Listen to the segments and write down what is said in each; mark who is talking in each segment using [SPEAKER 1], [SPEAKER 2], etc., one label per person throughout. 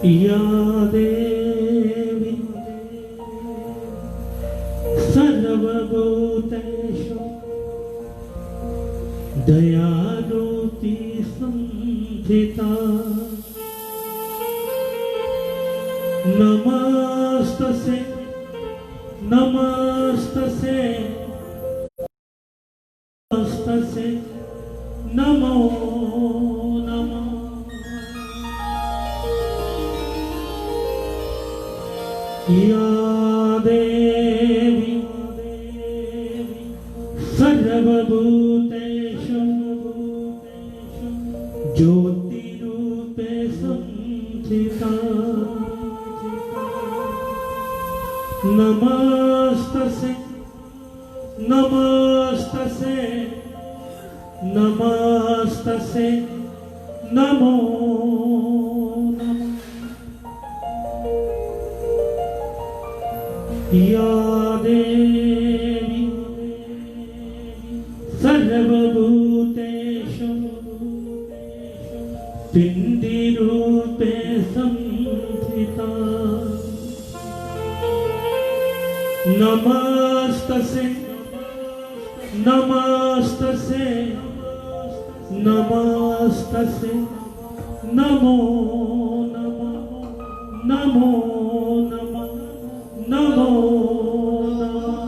[SPEAKER 1] या देवी सर्वभूतेषु दयारूपी संस्थिता नमस्तसे नमस्तसे नमस्तसे नमो नमः या देवी सर्वभूतेषु ज्योतिरूपे संस्थिता नमस्तसे नमस्तसे नमस्तसे नमो नमः या देवी सर्वभूतेषु पिण्डिरूपे संस्थिता नमस्तसे नमस्तसे नमस्तसे नमो नमः नमो नमः नमो नमः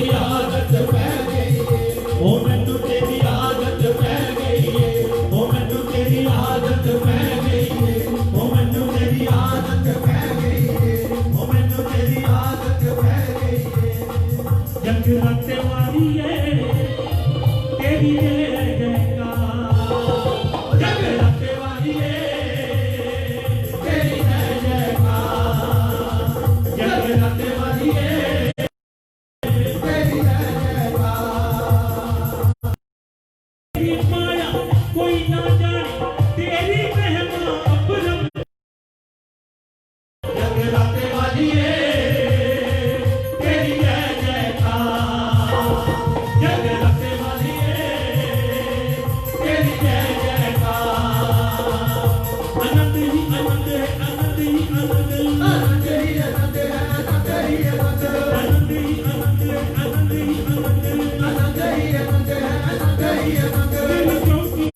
[SPEAKER 2] तेरी आदत पै गई है, ओ मैनू तेरी आदत पै गई है, ओ मैनू तेरी आदत पै गई है, ओ मैनू तेरी आदत पै गई है, ओ मैनू तेरी आदत पै गई है।
[SPEAKER 1] जगराते वालिए तेरी जय जयकार,
[SPEAKER 2] जगराते वालिए तेरी जय जयकार, जगराते वालिए तेरी जय जयकार।
[SPEAKER 1] तेरी माया कोई ना जाने, तेरी महिमा अपरम।
[SPEAKER 2] जगराते वालिए तेरी जय जयकार, जगराते वालिए तेरी जय जयकार।
[SPEAKER 1] आनंद ही आनंद है, आनंद ही आनंद,
[SPEAKER 2] आनंद ही आनंद है, आनंद ही आनंद,
[SPEAKER 1] आनंद ही आनंद है, आनंद ही आनंद,
[SPEAKER 2] आनंद ही आनंद है, आनंद ही आनंद,
[SPEAKER 1] तेरी चौकी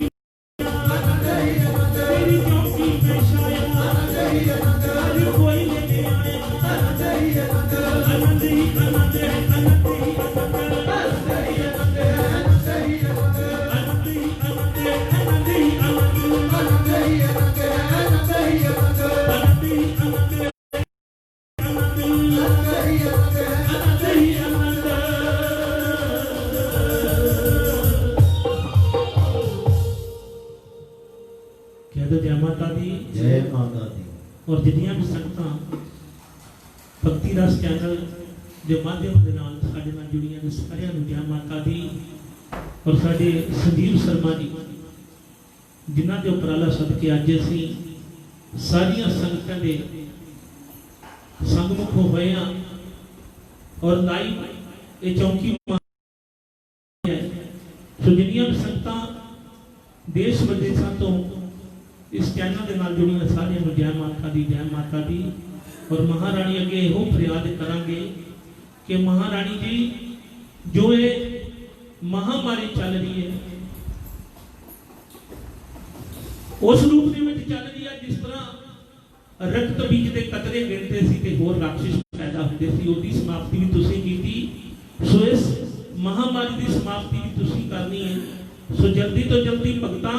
[SPEAKER 2] आनंद ही आनंद,
[SPEAKER 1] तेरी चौकी में छाया,
[SPEAKER 2] आनंद ही आनंद,
[SPEAKER 1] हर कोई लेके आया।
[SPEAKER 2] आनंद ही आनंद,
[SPEAKER 1] आनंद ही आनंद है, आनंद ही आनंद,
[SPEAKER 2] आनंद ही आनंद है, आनंद ही आनंद,
[SPEAKER 1] आनंद ही आनंद है, आनंद ही आनंद,
[SPEAKER 2] आनंद ही आनंद है, आनंद ही आनंद,
[SPEAKER 1] आनंद ही आनंद है, आनंद ही
[SPEAKER 2] आनंद ही आनंद है,
[SPEAKER 1] आनंद ही आनंद। कह दो जय माता दी।
[SPEAKER 2] जय माता दी।
[SPEAKER 1] और जिन्नियां भी संगतां भक्ति रस चैनल ਦੇ ਮਾਧਿਅਮ ਦੇ ਨਾਲ ਸਾਡੇ ਨਾਲ ਜੁੜੀਆਂ ਨੇ ਸਾਰਿਆਂ ਨੂੰ ਜੈ ਮਾਤਾ ਦੀ। ਔਰ ਸਾਡੇ ਸੰਜੀਵ ਸ਼ਰਮਾ ਜੀ ਜਿਨ੍ਹਾਂ ਦੇ ਉਪਰਾਲਾ ਸਦਕੇ ਅੱਜ ਅਸੀਂ ਸਾਰੀਆਂ ਸੰਗਤਾਂ ਦੇ ਸੰਗਮੁਖ ਹੋਏ ਹਾਂ ਔਰ ਲਾਈਵ ਇਹ ਚੌਂਕੀ ਹੈ। ਸੋ ਜਿੰਨੀਆਂ ਵੀ ਸੰਗਤਾਂ ਦੇਸ਼ ਵਿਦੇਸ਼ਾਂ ਤੋਂ इस चैनल के नाल जुड़ियां सारियां नूं जय माता दी, जय माता दी। और महारानी अगे इहो फरियाद करांगे कि महारानी जी जो ये महामारी चल रही है उस रूप दे विच चल रही है जिस तरह रक्त बीज के कतरे गिरते सी ते होर राक्षस पैदा होंदे सी, उसकी समाप्ति भी तुसीं कीती। सो इस महामारी की समाप्ति भी तुसीं करनी है। सो जल्दी तो जल्दी भगतां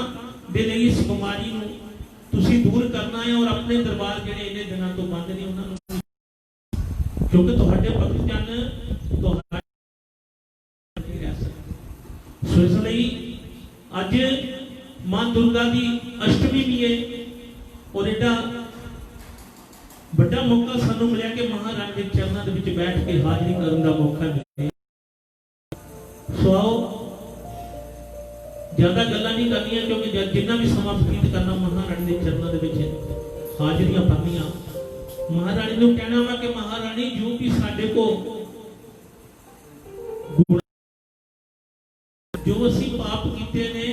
[SPEAKER 1] दे लई इस बीमारी नूं तुसीं दूर करना है और अपने दरबार जिहड़े इन्ने दिनों तो बंद ने उन्हां नूं, क्योंकि तुहाडे भगत जन तुहाडे नहीं रह सकदे। सो इसलिए अज मां दुर्गा की अष्टमी भी है और एडा बड़ा मौका सानू मिलिया कि महाराज के चरणों के विच बैठ के हाजरी करने का मौका मिले। सो आओ ज्यादा गल्लां नहीं करनियां क्योंकि जिन्ना भी समा व्यतीत करना महारानी के चरणों के विच हाजरियां भरनियां। महारानी नूं कहना वा कि महारानी जो भी साडे को जो असीं पाप कीते ने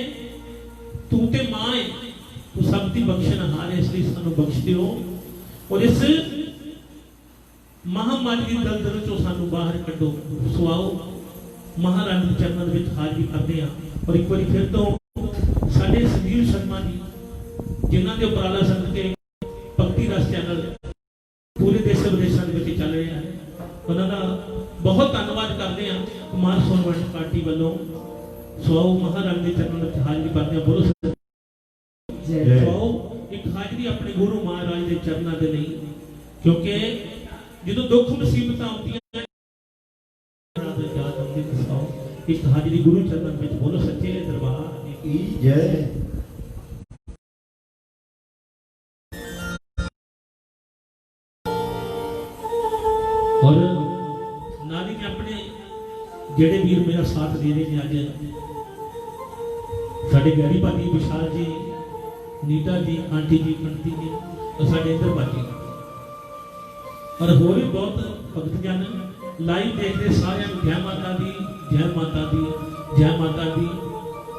[SPEAKER 1] तू ते मां है, तू सब दी बख्शणहार है, इसलिए सानू बख्श दिओ और इस महामारी की दलदल चों सानू बाहर कड्डो। सो आओ महारानी के चरणों के विच हाजरी करदे आ। और एक बार फिर तो साडे संजीव शर्मा जी जिन्हां दे उपराला सदके भक्ति रस चैनल पूरे देश विदेशों के चल रहे हैं, उन्होंने बहुत धन्यवाद करते हैं कुमार सोनवंश पार्टी वालों। सो आओ महारानी के चरणों में हाजरी करते हैं। बोलो सो आओ एक हाजरी अपने गुरु महाराज के चरणों के लिए, क्योंकि जो दुख मुसीबत आती है एक हाजरी गुरु चरणों में। बोलो सच्चे दरबार की
[SPEAKER 2] जय।
[SPEAKER 1] और नारी ने अपने जेड़े वीर मेरा साथ दे रहे हैं अज साडे गैरी भाजी, विशाल जी, नीता जी, आंटी जी, पंती जी और साडे इंदर भाजी और होर भी बहुत भगत जन लाइव देखते सारे जय माता दी, जय माता दी, जय माता दी।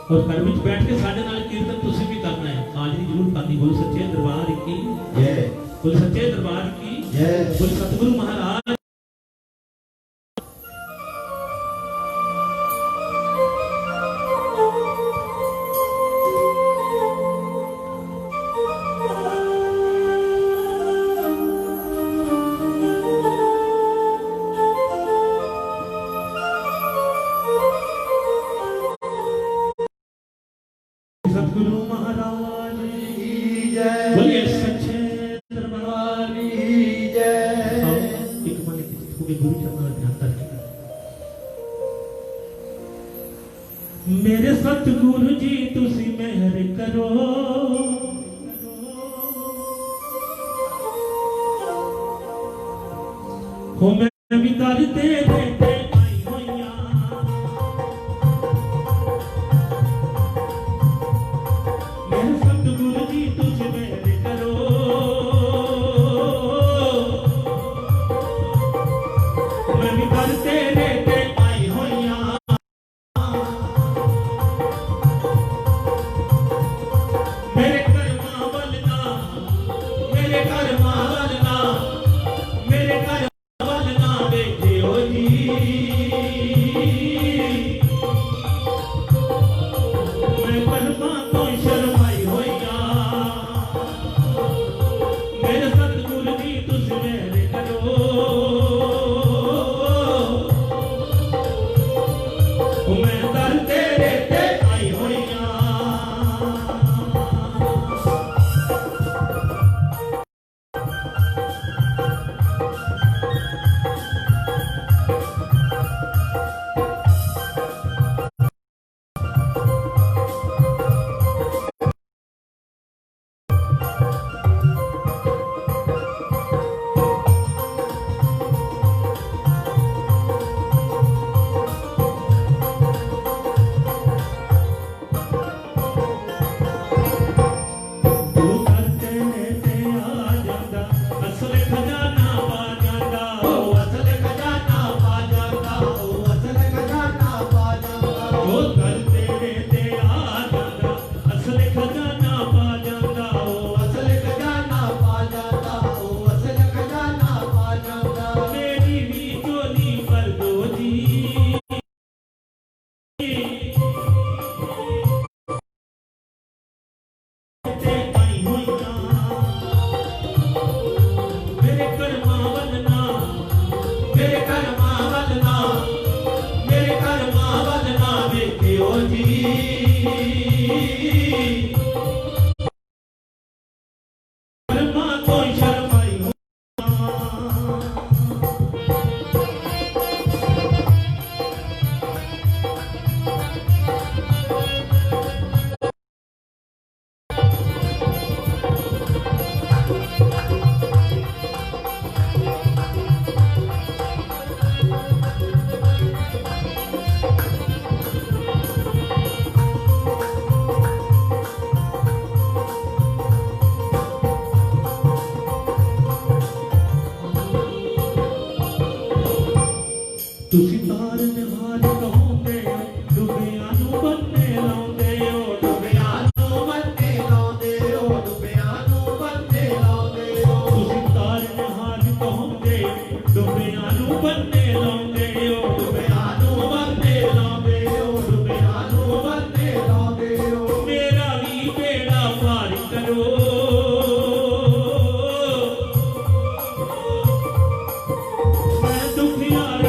[SPEAKER 1] और घर में बैठ के साडे नाल कीर्तन तुसीं भी करना है, हाजरी जरूर करनी। बोलो सच्चे दरबार की
[SPEAKER 2] जय।
[SPEAKER 1] बोलो सच्चे दरबार की
[SPEAKER 2] जय।
[SPEAKER 1] बोलो सतगुरु महाराज। हो गए गुरु चरणों में ध्यान करके। मेरे सतगुरु जी तुसी मेहर करो, हो मैं भी दर तेरे ते आई होइया, मेरे सतगुरु जी तुसी मेहर करो, मैं भी दर तेरे ते आई होइया, मेरे कर्मा वलना, मेरे कर्मा वलना, मेरे कर्मा देखियो जी, मैं कर्मा तो शर्माई होइया, मेरे सतगुरु जी तुस मेहर करो, मैं दर तेरे ते आई होइया। तुसी तार निहार कहते डुबिया नू बन्ने लाउंदे हो, डुबिया नू बन्ने लाउंदे हो, डुबिया नू बन्ने लाउंदे हो, तुसी तार निहार कहते डुबिया नू बन्ने लाउंदे हो, डुबिया नू बन्ने लाउंदे हो, डुबिया नू बन्ने लाउंदे हो, मेरा भी बेड़ा पार करो, मैं दुखियार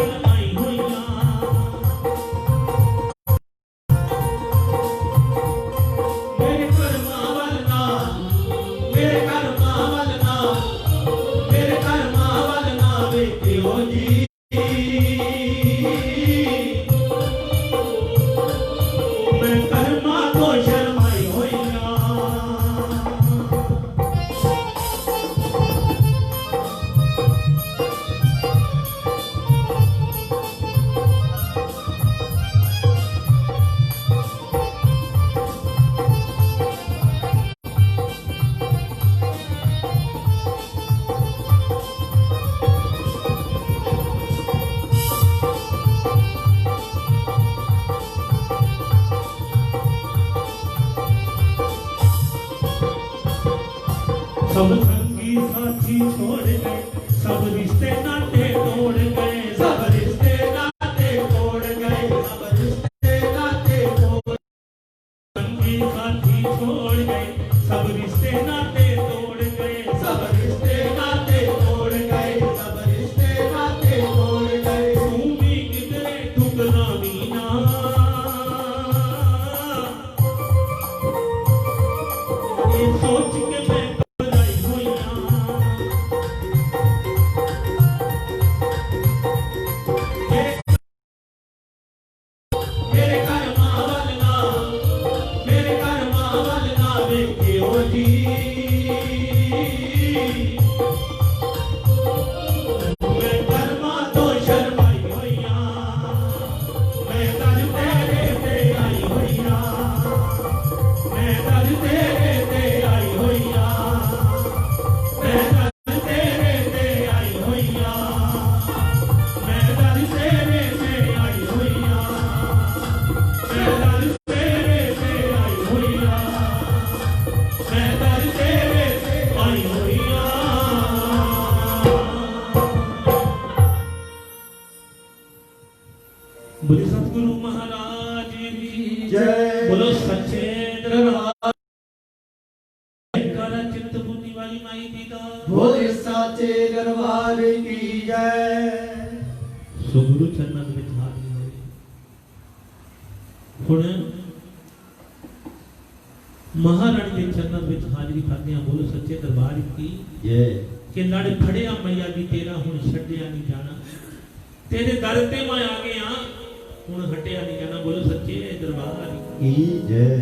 [SPEAKER 1] बोले सतगुरु महाराज की
[SPEAKER 2] जय।
[SPEAKER 1] बोलो सच्चे दरबार कारा चित्त बुद्धि वाली माई पिता
[SPEAKER 2] बोले साचे दरबार की जय।
[SPEAKER 1] सो गुरु चरणन विच हाजिर होए हुण महारानी के चरणन विच हाजिरी करदे बोलो सच्चे दरबार की
[SPEAKER 2] जय।
[SPEAKER 1] कि लड़ फड़िया मैया जी तेरा हुण छड्डिया नहीं जाना तेरे दर ते मैं आ गया हुण हटिया नहीं जाना बोलो सच्चे दरबार
[SPEAKER 2] की जय।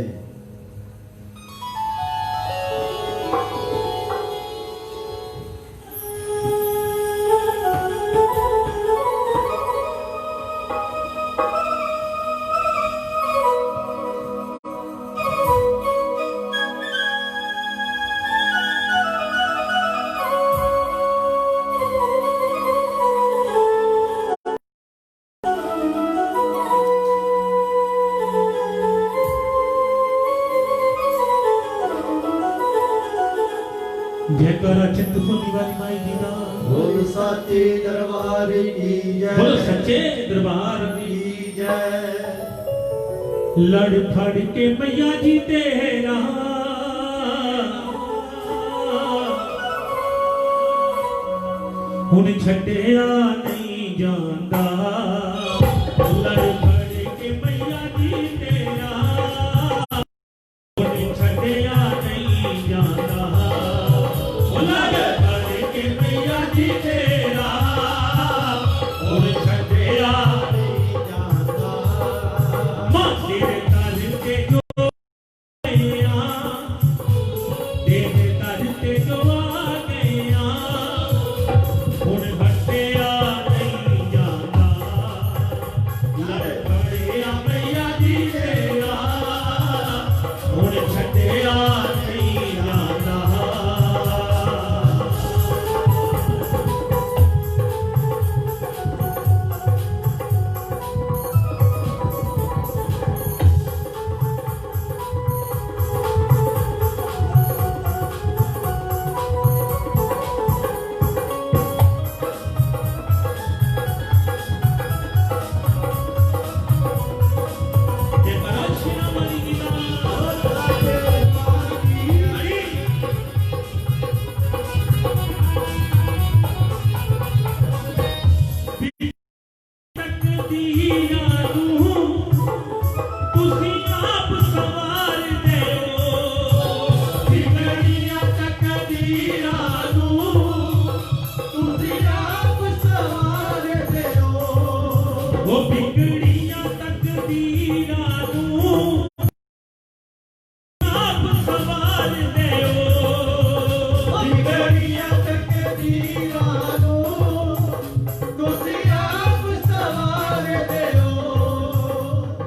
[SPEAKER 1] जयकारा चिंतपूर्णी वाली माई जी दा
[SPEAKER 2] बोल साचे दरबार की जय।
[SPEAKER 1] बोलो सच्चे दरबार
[SPEAKER 2] की जय।
[SPEAKER 1] लड़ फड़ के मैया जी तेरा हुण छड्डिया नहीं जांदा लड़ फड़ के मैया जी तेरा हुण छड्डिया नहीं जांदा लड़ फड़ के मैया जी तेरा हुण छड्डिया
[SPEAKER 2] नहीं जाता।
[SPEAKER 1] मां तेरे दर ते जो गया तेरे दर ते जो आ गया हुण हटिया नहीं जाता लड़ फड़िया मैया जी तेरा हुण छड्डिया नहीं जाता जयकारा श्री वाली जी दा
[SPEAKER 2] साचे दरबार की
[SPEAKER 1] हरी तकदीरां नूं तुसीं आप सवार दिओ बिगड़ियां तकदीरां नूं
[SPEAKER 2] तुझे आप सवार देओ।
[SPEAKER 1] वो बिगड़ियां तकदीरां नूं आप सवार दिओ
[SPEAKER 2] बिगड़िया तकदीरां नूं तुझे आप सवार देओ।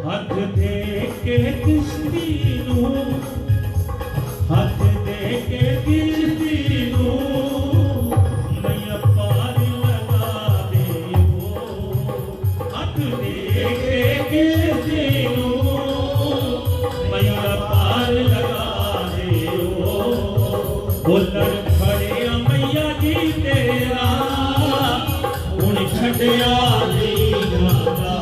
[SPEAKER 1] हथ दे के किश्ती नूं हथ दे के किश्ती नूं मैया पार लगा देओ हथ दे के किश्ती नूं मैया पार लगा देओ ओ लड़ फड़िया मैया जी तेरा हुण छड्डिया नहीं जांदा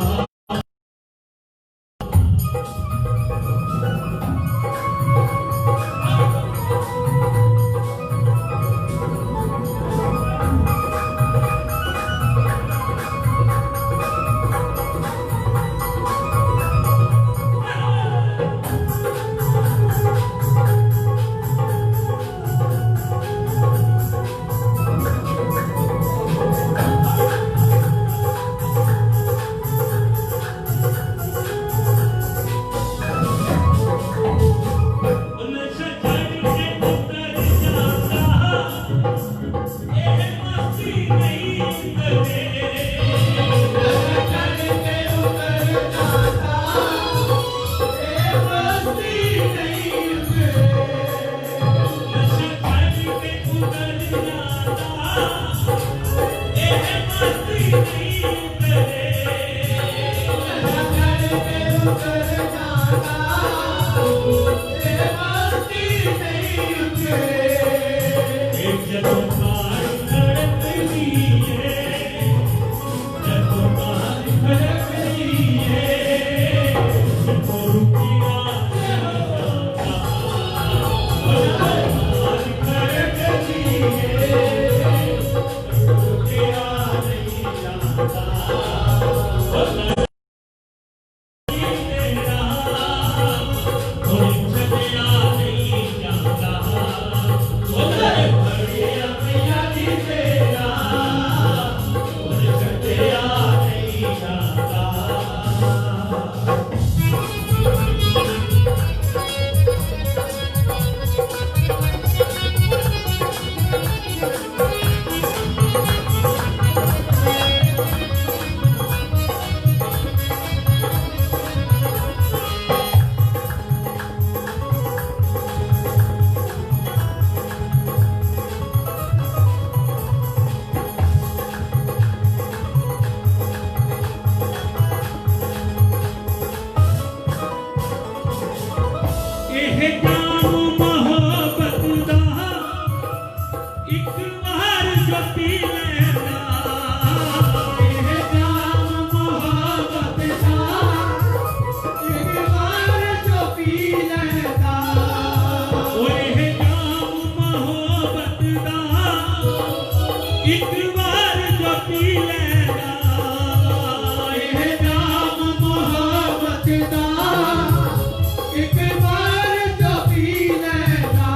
[SPEAKER 1] जाम मोहब्बत दा एक बार जो पी लेना,
[SPEAKER 2] ਇਹ ਜਾਮ ਮੁਹੱਬਤ ਦਾ ਇੱਕ ਵਾਰ ਜੋ ਪੀ ਲੈਂਦਾ,
[SPEAKER 1] ओए जाम मोहब्बत दा एक बार जो पी लेना,
[SPEAKER 2] ਇਹ ਜਾਮ ਮੁਹੱਬਤ ਦਾ ਇੱਕ ਵਾਰ ਜੋ ਪੀ ਲੈਂਦਾ,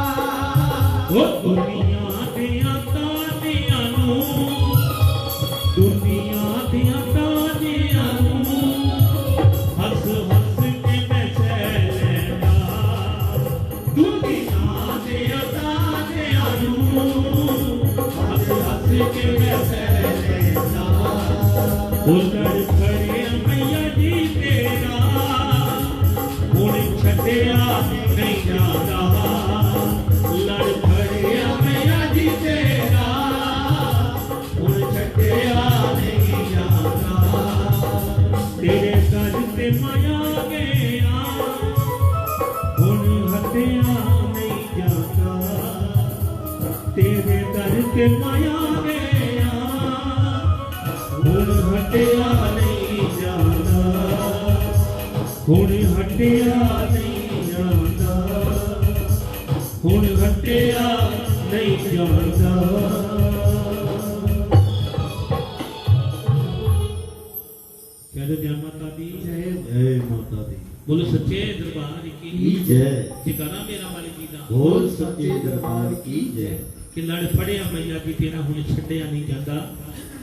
[SPEAKER 1] ओ दुनिया दियां तानियां नूं, दुनिया दियां तानियां नूं हस हस के मैं सह लैंदा, दुनिया दियां तानियां नूं हस हस के मैं सह लैंदा, उलड़ खड़े मैया जी तेरा हुण छड्डिया नहीं जांदा, लड़ खड़े मैया जी तेरा हुण छड्डिया नहीं जांदा, तेरे दर ते माया गया हुण हटिया नहीं जांदा, तेरे दर ते माया गया हुण हटिया नहीं जांदा, हुण हटिया नहीं जांदा, हुण हटिया नहीं जांदा। कह दो जय माता दी,
[SPEAKER 2] ਜੈ ਮਾਤਾ ਦੀ
[SPEAKER 1] बोलो सच्चे दरबार की
[SPEAKER 2] ਕੀ ਜੈ,
[SPEAKER 1] ठिकाना मेरा वाले जी दा,
[SPEAKER 2] ਬੋਲ ਸੱਚੇ ਦਰਬਾਰ ਕੀ ਜੈ।
[SPEAKER 1] कि लड़ फड़िया मैया जी तेरा हुण छड्डिया नहीं जांदा,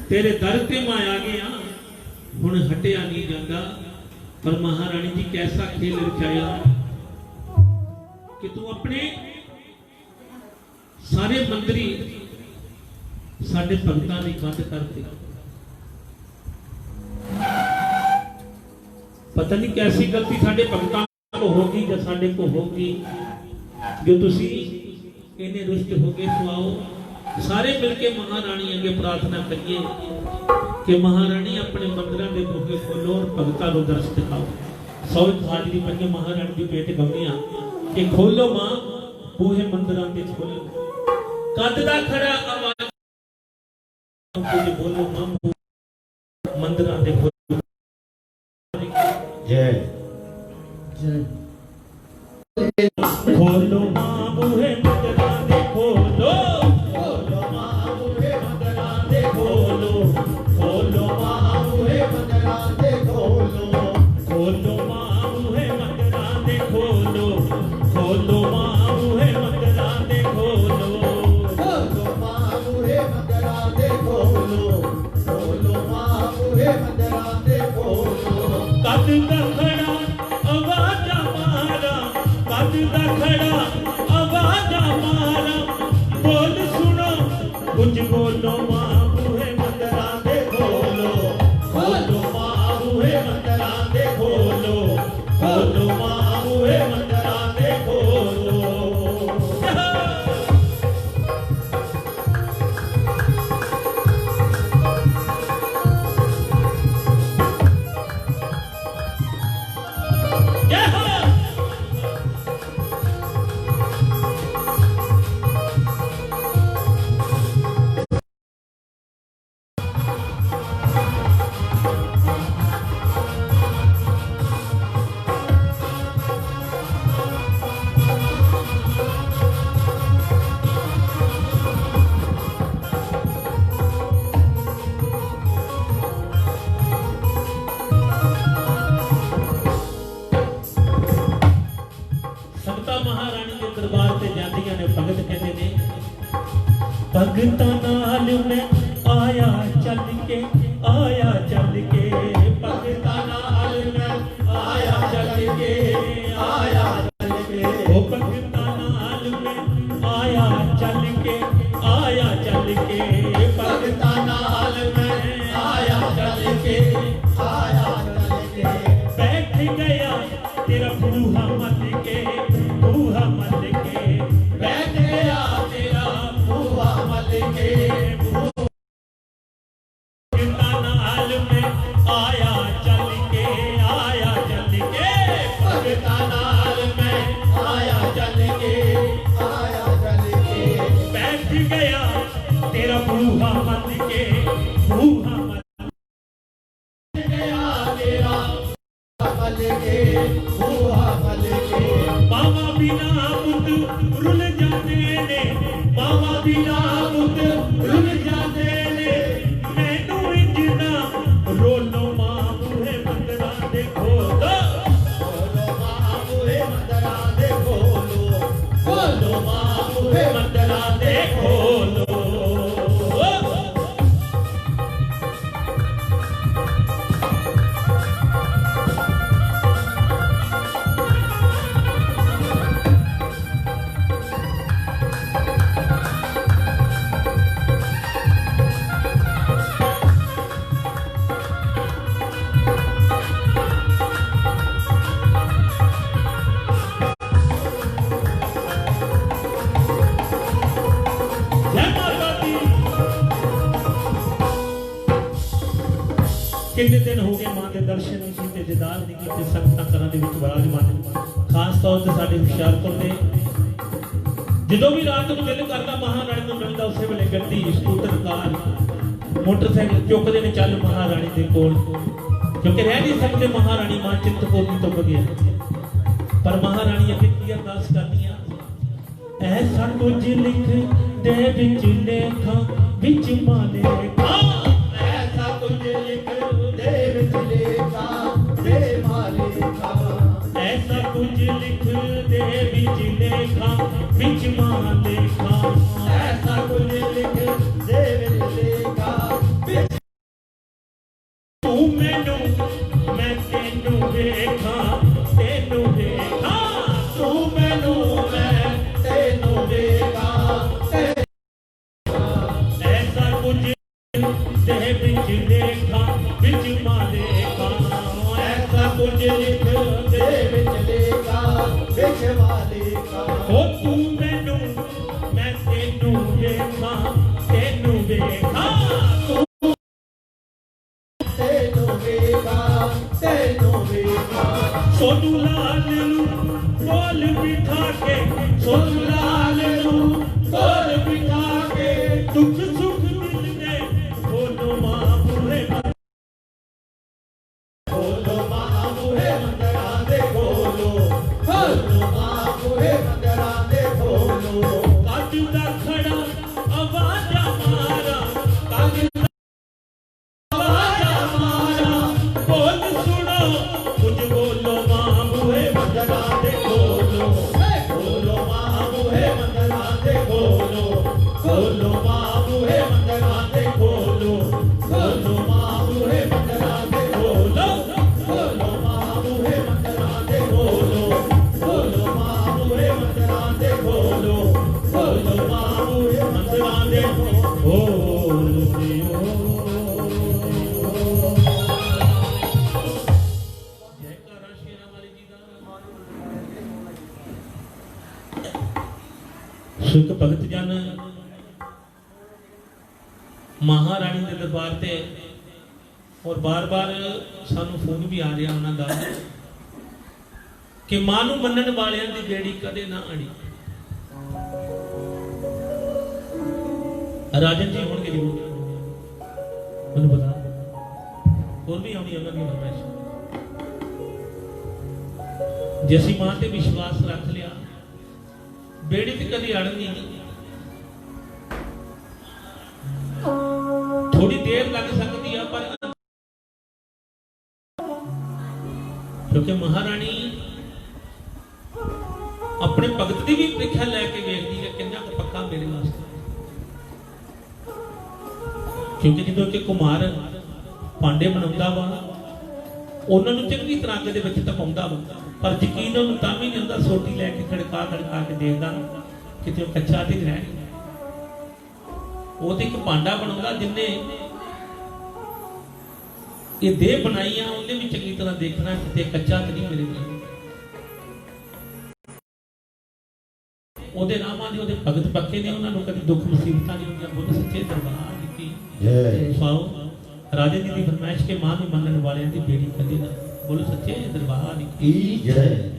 [SPEAKER 1] तेरे दर ते मैं आ गया हुण हटिया नहीं जांदा। पर महारानी जी कैसा खेल रचाया कि तू अपने सारे मंदिरी साडे भगतां दी बंद करते, पता नहीं कैसी गलती साडे भगतां को होगी या साडे को होगी जो तुसी इन्हें रुष्ट हो गए। सुआओ सारे मिलके महारानी अगे प्रार्थना करिए कि महारानी अपने मंदिरों के बूहे खोलो और भगतां को दर्श दिखाओ। सौ हाजरी पढ़िए महारानी की भेंट गौनिया कि खोलो मां बूहे मंदिरों के खोलो, कद दा खड़ा आवाज बोलो मां मंदिरों के खोलो।
[SPEAKER 2] जय जय
[SPEAKER 1] खोलो मां बूहे मंदिरों के खोलो,
[SPEAKER 2] खोलो मां बूहे मंदिरां दे
[SPEAKER 1] खोलो खोलो
[SPEAKER 2] मां बूहे मंदिरां दे खोलो,
[SPEAKER 1] खोलो मां बूहे मंदिरां दे खोलो, खोलो मां बूहे मंदिरां दे खोलो,
[SPEAKER 2] खोलो मां बूहे मंदिरां दे खोलो, खोलो मां बूहे मंदिरां दे खोलो।
[SPEAKER 1] कद दा खड़ा आवाजा मारा, कद दा खड़ा आवाजा मारा, बोल सुनो कुछ बोलो मां बूहे मंदिरां दे खोलो, खोलो मां बूहे मंदिरां दे खोलो, खोलो मां बूहे मंदिरां दे खोलो। जय हो। संगतां महारानी के दरबार से जांदियां ने भगत कहते ने भगतां नाल मैं आया चल के, आया चल के, भगतां नाल मैं आया चल के, आया चल के, ओ भगतां नाल मैं आया चल के, आया चल के, भगतां नाल मैं आया चल के, आया चल के, बैठ गया तेरा बूहा मल के, बूहा मल के, बैठ गया तेरा बूहा मल के, भगतां नाल मैं आया चल के, आया चल के, भगतां नाल मैं आया चल ਕਿੰਨੇ ਦਿਨ ਹੋ ਗਏ ਮਾਂ ਦੇ ਦਰਸ਼ਨ ਨਹੀਂ ਕੀਤੇ, ਦੀਦਾਰ ਨਹੀਂ ਕੀਤੇ, ਸੰਗਤਾਂ ਘਰਾਂ ਦੇ ਵਿੱਚ ਵਿਰਾਜਮਾਨ ਖਾਸ ਤੌਰ ਤੇ ਸਾਡੇ ਹੁਸ਼ਿਆਰਪੁਰ ਦੇ ਜਦੋਂ ਵੀ ਰਾਤ ਨੂੰ ਦਿਲ ਕਰਦਾ ਮਹਾਰਾਣੀ ਨੂੰ ਮਿਲਦਾ ਉਸੇ ਵੇਲੇ ਗੱਡੀ ਸਕੂਟਰ ਕਾਰ ਮੋਟਰਸਾਈਕਲ ਚੁੱਕਦੇ ਨੇ ਚੱਲ ਮਹਾਰਾਣੀ ਦੇ ਕੋਲ, ਕਿਉਂਕਿ ਰਹਿ ਨਹੀਂ ਸਕਦੇ ਮਹਾਰਾਣੀ ਮਾਂ ਚਿੰਤਪੁਰਨੀ ਤੋਂ ਬਗੈਰ। ਪਰ ਮਹਾਰਾਣੀ ਅੱਗੇ ਕੀ ਅਰਦਾਸ ਕਰਦੀਆਂ, ਐਸਾ ਕੁਝ ਲਿਖ ਦੇ ਵਿੱਚ ਲੇਖਾਂ ਵਿੱਚ ਮਾਲੇਖਾਂ,
[SPEAKER 2] ਐਸਾ ਕੁਝ ਲਿਖ ਦੇ ਵਿੱਚ ਲੇਖਾਂ ਦੇ ਮਾਲੇਖਾਂ,
[SPEAKER 1] ਐਸਾ ਕੁਝ ਲਿਖ ਦੇ ਵਿੱਚ ਲੇਖਾਂ ਵਿੱਚ ਮਾਲੇਖਾਂ,
[SPEAKER 2] ਐਸਾ ਕੁਝ ਲਿਖ ਦੇ ਵਿੱਚ ਲੇਖਾਂ ਵਿੱਚ
[SPEAKER 1] ਤੂੰ ਮੈਨੂੰ ਮੈਂ ਤੈਨੂੰ ਵੇਖਾਂ, ਤੈਨੂੰ ਵੇਖਾਂ
[SPEAKER 2] ਤੂੰ ਮੈਨੂੰ ਮੈਂ ਤੈਨੂੰ ਵੇਖਾਂ
[SPEAKER 1] ਐਸਾ ਕੁਝ ਦੇ ਵਿੱਚ ਲੇਖਾਂ ਵਿੱਚ ਮਾਲੇਖਾਂ,
[SPEAKER 2] ਐਸਾ ਕੁਝ ਲਿਖ ਦੇ ਵਿੱਚ ਲੇਖਾਂ ਵਿੱਚ ਮਾਲੇਖਾਂ,
[SPEAKER 1] ਉਹ ਤੂੰ ਮੈਨੂੰ ਮੈਂ ਤੈਨੂੰ ਵੇਖਾਂ, ਤੈਨੂੰ ਵੇਖਾਂ
[SPEAKER 2] ਤੈਨੂੰ ਵੇਖਾਂ ਤੈਨੂੰ ਵੇਖਾਂ,
[SPEAKER 1] ਸੋਨੂ ਲਾਲ ਨੂੰ ਕੋਲ ਬਿਠਾ ਕੇ, ਸੋਨੂ ਲਾਲ ਨੂੰ ਕੋਲ ਬਿਠਾ ਕੇ ਦੁੱਖ ਸੁੱਖ ਦਿਲ ਦੇ ਬੋਲੋ ਮਾਂ ਬੁਰੇ
[SPEAKER 2] ਬੋਲੋ ਮਾਂ ਬੂਹੇ ਮੰਦਰਾਂ ਦੇ ਬੋਲੋ, ਬੋਲੋ ਮਾਂ ਬੂਹੇ ਮੰਦਰਾਂ ਦੇ ਬੋਲੋ,
[SPEAKER 1] ਕੱਜ ਦਾ ਖੜਾ ਆਵਾਜ਼ਾਂ ਮਾਰਾ, ਕੱਜ ਦਾ ਆਵਾਜ਼ਾਂ ਮਾਰਾ ਬੋਲ ਸੁਣੋ ਕੁਝ ਬੋਲੋ ਮਾਂ ਬੁਰੇ
[SPEAKER 2] ਮੰਦਰਾਂ ਦੇ ਬੋਲੋ, ਬੋਲੋ ਮਾਂ ਬੂਹੇ ਮੰਦਰਾਂ ਦੇ ਬੋਲੋ, ਬੋਲੋ ਮਾਂ ਬੂਹੇ ਮੰਦਰਾਂ ਦੇ ਬੋਲੋ, ਬੋਲੋ ਮਾਂ ਬੂਹੇ ਮੰਦਰਾਂ ਦੇ ਬੋਲੋ, ਬੋਲੋ ਮਾਂ ਬੂਹੇ ਮੰਦਰਾਂ ਦੇ ਬੋਲੋ, ਬੋਲੋ ਮਾਂ ਬੂਹੇ ਮੰਦਰਾਂ ਦੇ ਬੋਲੋ, ਬੋਲੋ ਮਾਂ ਬੂਹੇ ਮੰਦਰਾਂ ਦੇ
[SPEAKER 1] ਬੋਲ ਜੈਕਾਰਾ ਸ਼ੇਰਾਂ ਵਾਲੀ ਜੀ ਦਾ। ਸਿੱਖ ਭਗਤ ਜਨ ਮਹਾਰਾਣੀ ਦੇ ਦਰਬਾਰ ਤੇ ਔਰ ਬਾਰ-ਬਾਰ ਸਾਨੂੰ ਫੋਨ ਵੀ ਆ ਰਿਹਾ ਉਹਨਾਂ ਦਾ ਕਿ ਮਾਂ ਨੂੰ ਮੰਨਣ ਵਾਲਿਆਂ ਦੀ ਬੇੜੀ ਕਦੇ ਨਾ ਅੜੀ। ਰਾਜਨ ਜੀ ਹੋਣਗੇ ਜੀ ਮੈਨੂੰ ਪਤਾ ਹੋਰ ਵੀ ਆਉਣੀ ਉਹਨਾਂ ਦੀ ਫਰਮਾਇਸ਼। ਜੇ ਅਸੀਂ ਮਾਂ ਤੇ ਵਿਸ਼ਵਾਸ ਰੱਖ ਲਿਆ ਬੇੜੀ ਤੇ ਕਦੀ ਅੜਨੀ ਨਹੀਂ। ਥੋੜੀ ਦੇਰ ਲੱਗ ਸਕਦੀ ਆ ਪਰ ਕਿਉਂਕਿ ਮਹਾਰਾਣੀ ਆਪਣੇ ਭਗਤ ਦੀ ਵੀ ਪ੍ਰੀਖਿਆ ਲੈ ਕੇ ਵੇਖਦੀ ਹੈ ਕਿੰਨਾ ਕੁ ਪੱਕਾ ਮੇਰੇ ਵਾਸਤੇ। ਕਿਉਂਕਿ ਜਦੋਂ ਕਿ ਕੁਮਾਰ ਭਾਂਡੇ ਬਣਾਉਂਦਾ ਵਾ ਉਹਨਾਂ ਨੂੰ ਚੰਗੀ ਤਰ੍ਹਾਂ ਅੱਗ ਦੇ ਵਿੱਚ ਤਪਾਉਂਦਾ ਵਾ ਪਰ ਯਕੀਨ ਉਹਨੂੰ ਤਾਂ ਵੀ ਨਹੀਂ ਹੁੰਦਾ, ਸੋਟੀ ਲੈ ਕੇ ਖੜਕਾ ਕੇ ਦੇਖਦਾ ਕਿਤੇ ਉਹ ਕੱਚਾ ਤੇ ਰਹਿ ਗਿਆ। ਉਹ ਤੇ ਇੱਕ ਭਾਂਡਾ ਬਣਾਉਂਦਾ ਜਿੰਨੇ ਇਹ ਦੇਹ ਬਣਾਈ ਆ ਉਹਨੇ ਵੀ ਚੰਗੀ ਤਰ੍ਹਾਂ ਦੇਖਣਾ ਕਿਤੇ ਕੱਚਾ ਤੇ ਨਹੀਂ ਮਿਲੇਗਾ। ਉਹਦੇ ਨਾਮਾਂ ਦੇ ਉਹਦੇ ਭਗਤ ਪੱਕੇ ਨੇ, ਉਹਨਾਂ ਨੂੰ ਕਦੇ ਦੁੱਖ ਮੁਸੀਬਤਾਂ ਨਹੀਂ ਹੁੰਦੀਆਂ। ਬੋਲੋ ਸੱਚੇ ਦਰਬਾਰ ਦੀ
[SPEAKER 2] ਜੈ।
[SPEAKER 1] ਸੁਣਾਓ ਰਾਜੇ ਦੀ ਫਰਮਾਇਸ਼ ਕੇ ਮਾਂ ਨੂੰ ਮੰਨਣ ਵਾਲਿਆਂ ਦੀ ਬੇੜੀ ਕਦੇ ਨਾ। ਬੋਲੋ ਸੱਚੇ ਦਰਬਾਰ
[SPEAKER 2] ਕੀ ਜੈ।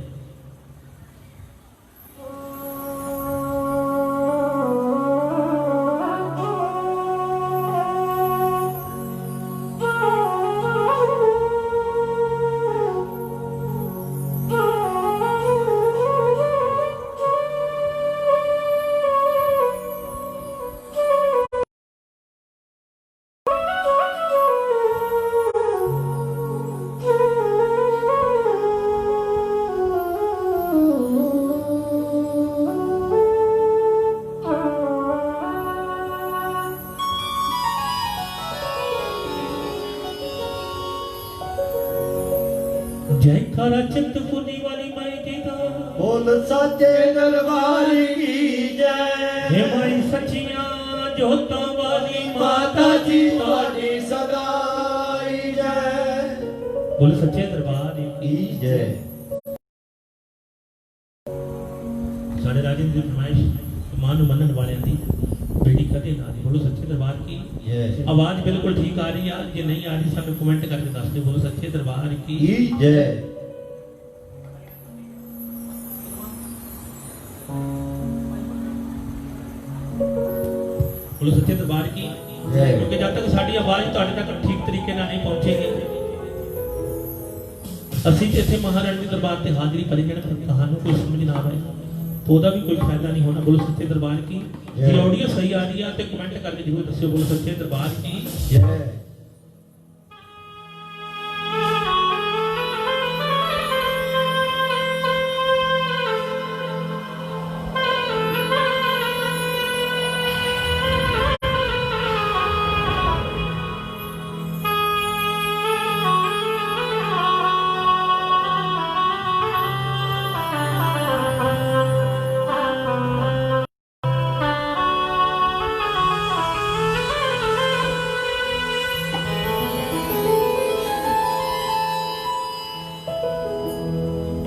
[SPEAKER 1] जयकारा चिंतपूर्णी वाली माई की दा।
[SPEAKER 2] बोल सच्चे दरबार की जय।
[SPEAKER 1] हे माई सच्चियां जोतां वाली
[SPEAKER 2] माता जी तुहाडी सदाई जय।
[SPEAKER 1] बोल सच्चे दरबार
[SPEAKER 2] की जय।
[SPEAKER 1] साडे राजे दी फरमाइश मां नूं मनण वालियां दी बेड़ी कदे ना दी। बोलो सच्चे दरबार की।
[SPEAKER 2] जय
[SPEAKER 1] आवाज बिल्कुल ठीक आ रही है, जे नहीं आ रही सब कमेंट करके दस दे। बोलो सच्चे दरबार की
[SPEAKER 2] जय।
[SPEAKER 1] बोलो सच्चे दरबार की। क्योंकि जब तक साड़ी आवाज तुहाडे तक ठीक तरीके नाल नहीं पहुंचेगी, ਅਸੀਂ ਤੇ ਇੱਥੇ ਮਹਾਰਾਣੀ ਦੇ ਦਰਬਾਰ ਤੇ ਹਾਜ਼ਰੀ ਭਰੀ ਜਾਣਾ, ਪਰ ਤੁਹਾਨੂੰ ਕੋਈ ਸਮਝ ਨਾ ਆਵੇ तो ਉਹਦਾ भी कोई फायदा नहीं होना। बोलो सच्चे दरबार की। ये ऑडियो सही आ रही है तो कमेंट करके जरूर दस्सियो। बोलो सच्चे दरबार की
[SPEAKER 2] जय।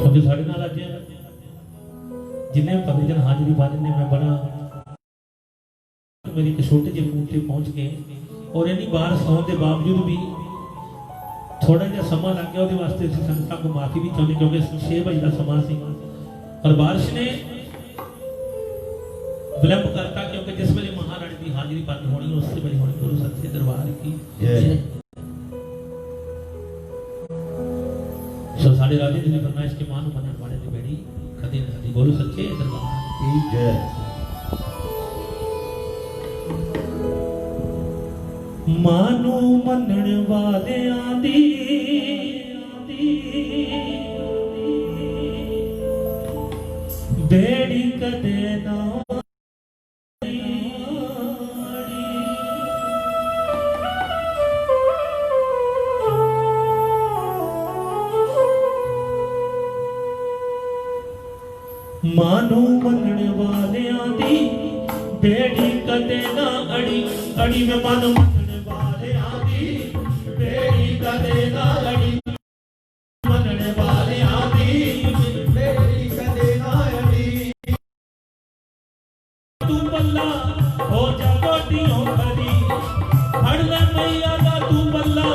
[SPEAKER 1] क्योंकि साढ़े नाल अज जिन्हें भी भगत जन हाजरी पा देने, मैं बड़ा मेरी एक छोटे ਜਿਹੇ रूम ਤੇ पहुंच के और इन्नी बार सौन के बावजूद भी थोड़ा जिहा समा लग गया। ਉਹਦੇ ਵਾਸਤੇ ਅਸੀਂ ਸੰਗਤਾਂ को माफी भी चाਹੁੰਦੇ क्योंकि 6 ਵਜੇ ਦਾ ਸਮਾਂ ਸੀ और बारिश ने विलंब करता, क्योंकि जिस ਵੇਲੇ महारानी की हाजरी बंद होनी उस ਵੇਲੇ होनी। गुरु सच्चे दरबार की जय। सो साढ़े राजे जी ने फरमाइश के मां मनण वाले दी बेड़ी कदे ना दी। बोलो सच्चे दरबार
[SPEAKER 2] की जय।
[SPEAKER 1] मानू मनण वालियां दी बेड़ी कदे ना मानू मनण वालियां दी बेड़ी कदे ना अड़ी। अड़ी में मन मनण वालियां दी बेड़ी कदे ना अड़ी। मनण वालियां दी
[SPEAKER 2] बेड़ी कदे ना अड़ी।
[SPEAKER 1] तू बल्ला हो जा गोटियों खड़ी, फड़ ले मैया दा तू बल्ला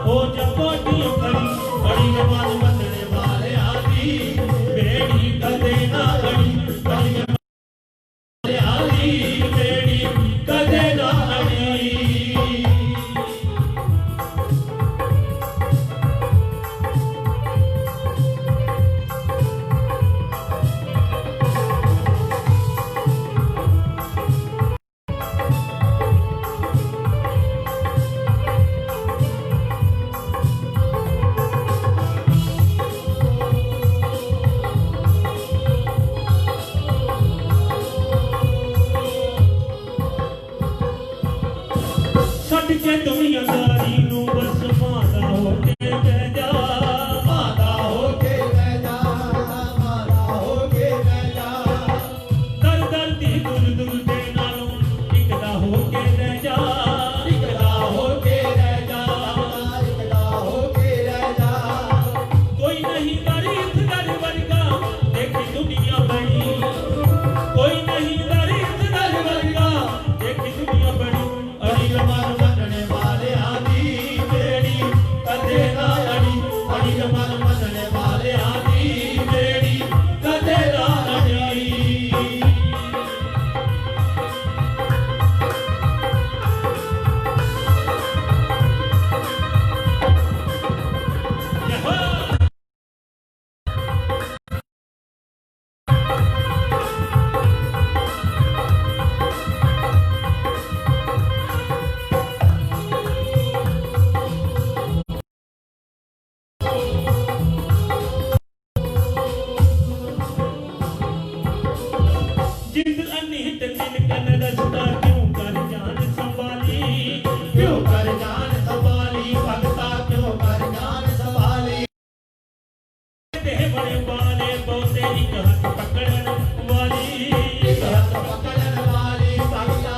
[SPEAKER 1] हो जा गोटियों खड़ी। अड़ी में मन मनण वालियां दी बेड़ी कदे ना अड़ी। अड़ी में बेड़ी कदे ना अड़ी। छड़ के दुनियादारी नू बस मादा होके बह जा।
[SPEAKER 2] मादा होके बह जा, मादा होके बह जा।
[SPEAKER 1] दर दर दी दुल दुल दे नालों इकदा होके रह जा।
[SPEAKER 2] इकदा होके रह जा, इकदा होके रह जा।
[SPEAKER 1] कोई नहीं तारीफ दर वर्गा देखी दुनिया बड़ी। कोई नहीं तारीफ दर वर्गा देखी दुनिया बड़ी। अड़ी में मन मनण वालियां दी बेड़ी कदे ना अड़ी। अड़ी में मन मनण वालियां दी बेड़ी कदे ना अड़ी। जिंद अनित तिनकन रस्ता क्यों कर जान संभाली।
[SPEAKER 2] क्यों कर जान संभाली, भगता क्यों कर जान संभाली।
[SPEAKER 1] देह बड़े वाले बहुते एक हाथ पकड़न वाली।
[SPEAKER 2] एक हाथ पकड़न वाली भगता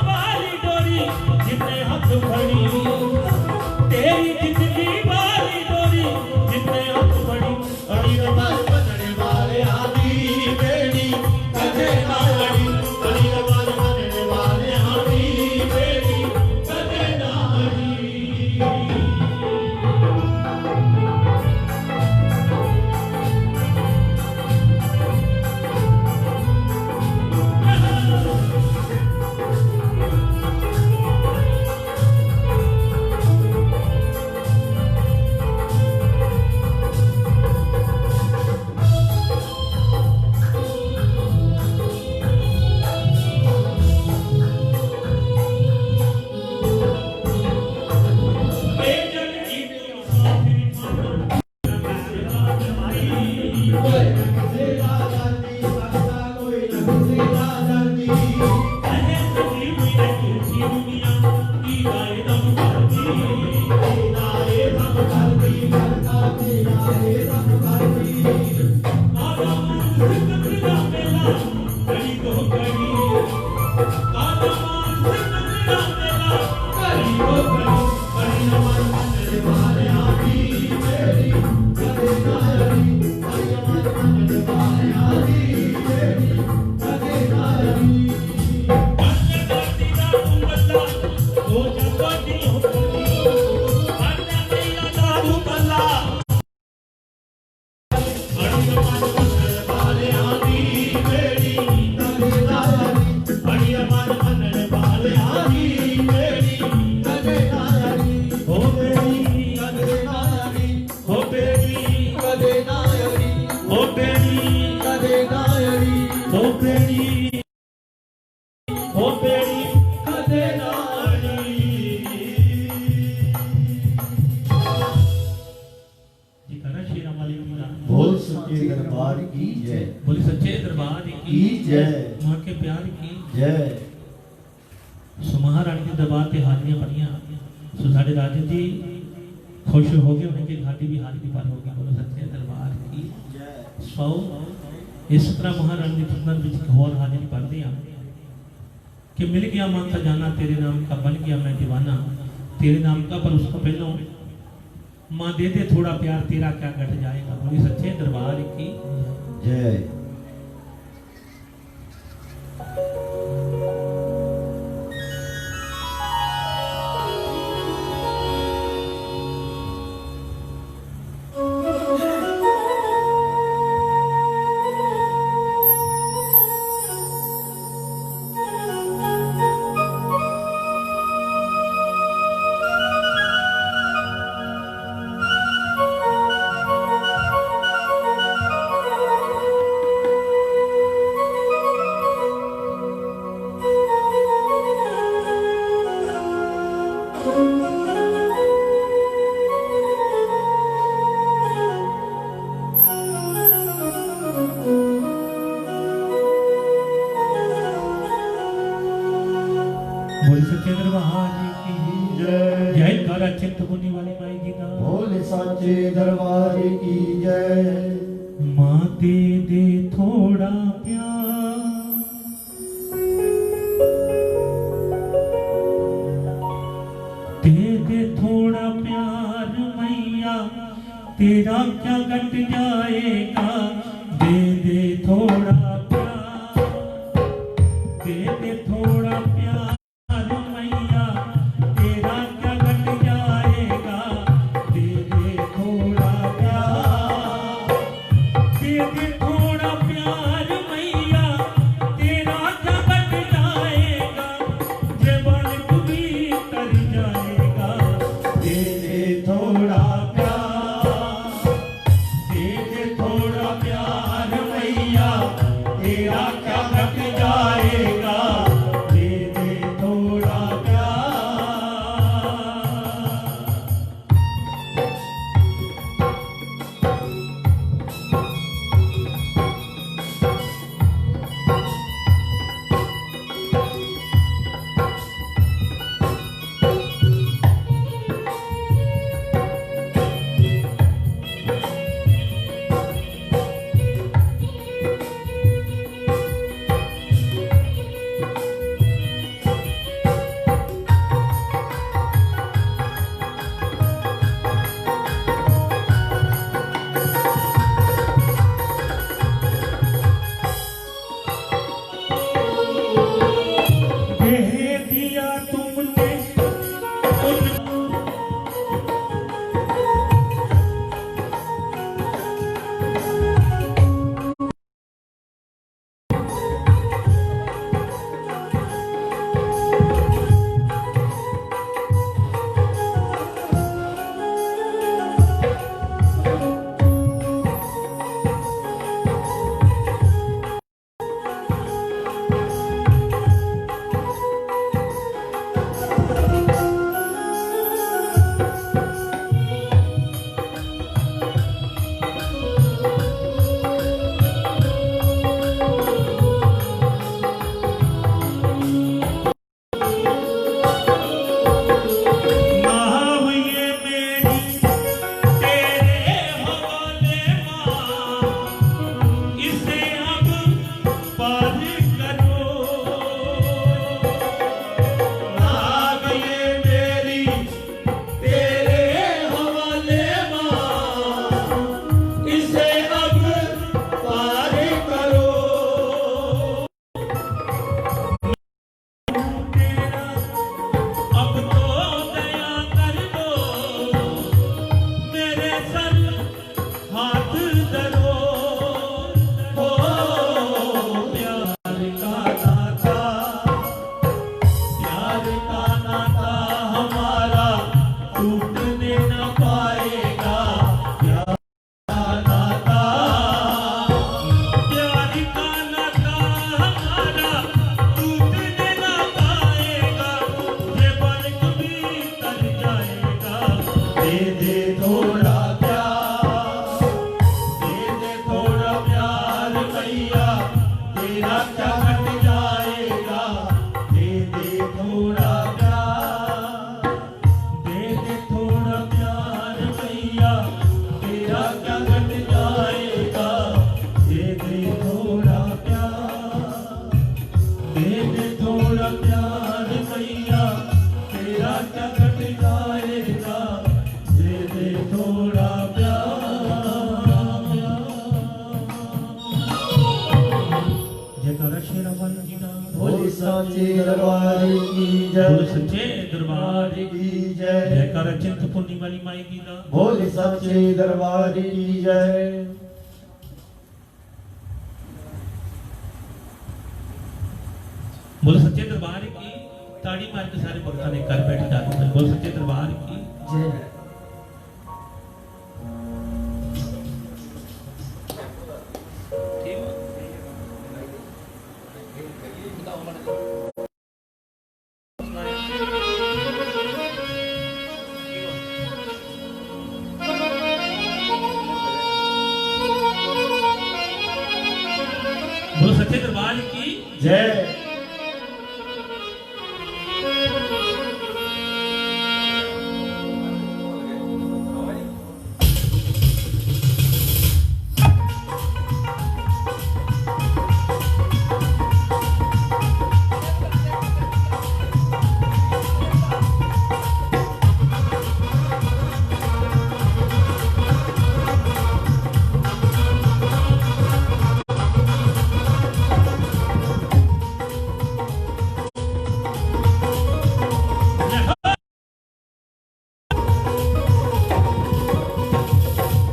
[SPEAKER 1] वाली डोरी जितने हाथ फड़ी। तेरी जिंदगी वाली डोरी जितने हाथ फड़ी। अड़ी में
[SPEAKER 2] मन मनण वालियां दी बेड़ी
[SPEAKER 1] बोले सच्चे दरबार
[SPEAKER 2] की जय।
[SPEAKER 1] मां के प्यार की
[SPEAKER 2] जय।
[SPEAKER 1] सो महारानी के दरबार से हाजियां पड़ियां। सो साढ़े राजे जी खुश हो गए, उनके घाटी भी हाजिरी पर होगी। बोलो सच्चे दरबार की
[SPEAKER 2] जय।
[SPEAKER 1] सो इस तरह महारानी के चंदन विच एक होर हाजिरी पढ़ते हैं कि मिल गया मां खजाना तेरे नाम का, बन गया मैं दीवाना तेरे नाम का। पर उसको पहले मां दे दे थोड़ा प्यार, तेरा क्या घट जाएगा। बोली सच्चे दरबार की
[SPEAKER 2] जय।
[SPEAKER 1] बोले सच्चे दरबार की
[SPEAKER 2] जय।
[SPEAKER 1] जय कर चिंतपुर्णी वाली माई जी का।
[SPEAKER 2] बोले सच्चे दरबार की जय।
[SPEAKER 1] मां दे दे थोड़ा प्यार, दे दे थोड़ा प्यार मैया, तेरा क्या घट जाएगा। दे दे थोड़ा प्यार, दे दे थोड़ा प्यार मैया, तेरा क्या घट जाएगा। दे दे थोड़ा प्यार, दे दे थोड़ा प्यार मैया, तेरा क्या घट जाएगा। जे बालक भी तर जाएगा।
[SPEAKER 2] दे दे थोड़ा प्यार,
[SPEAKER 1] दे दे थोड़ा
[SPEAKER 2] साचे दरबार की
[SPEAKER 1] बोल
[SPEAKER 2] जय।
[SPEAKER 1] सच्चे दरबार
[SPEAKER 2] की जय।
[SPEAKER 1] जयकारा चिंतपूर्णी वाली माई की दा
[SPEAKER 2] बोल सच्चे दरबार की जय।
[SPEAKER 1] बोल सच्चे दरबार की। ताड़ी मार के सारे भक्तों ने कर बैठ जाते। बोल सच्चे दरबार की
[SPEAKER 2] जय।
[SPEAKER 1] बोल सच्चे दरबार की
[SPEAKER 2] जय।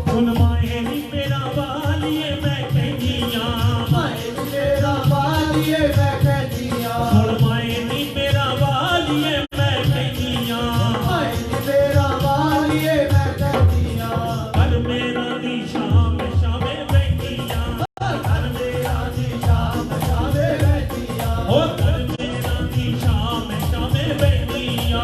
[SPEAKER 1] सुन माए नी मेरा वालिए मैं कहनिया।
[SPEAKER 2] माए नी मेरा वालिए मैं कहनिया।
[SPEAKER 1] सुन माए नी मेरा वालिए मैं कहनिया।
[SPEAKER 2] माए नी मेरा वालिए मैं कहनिया।
[SPEAKER 1] कर मेरा नी शाम शामे बैठिया।
[SPEAKER 2] कर मेरा नी शाम शामे बैठिया।
[SPEAKER 1] ओ कर मेरा नी शाम शामे बैठिया।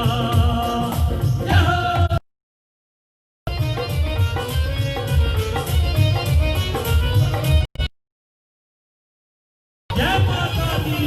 [SPEAKER 1] जय माता दी।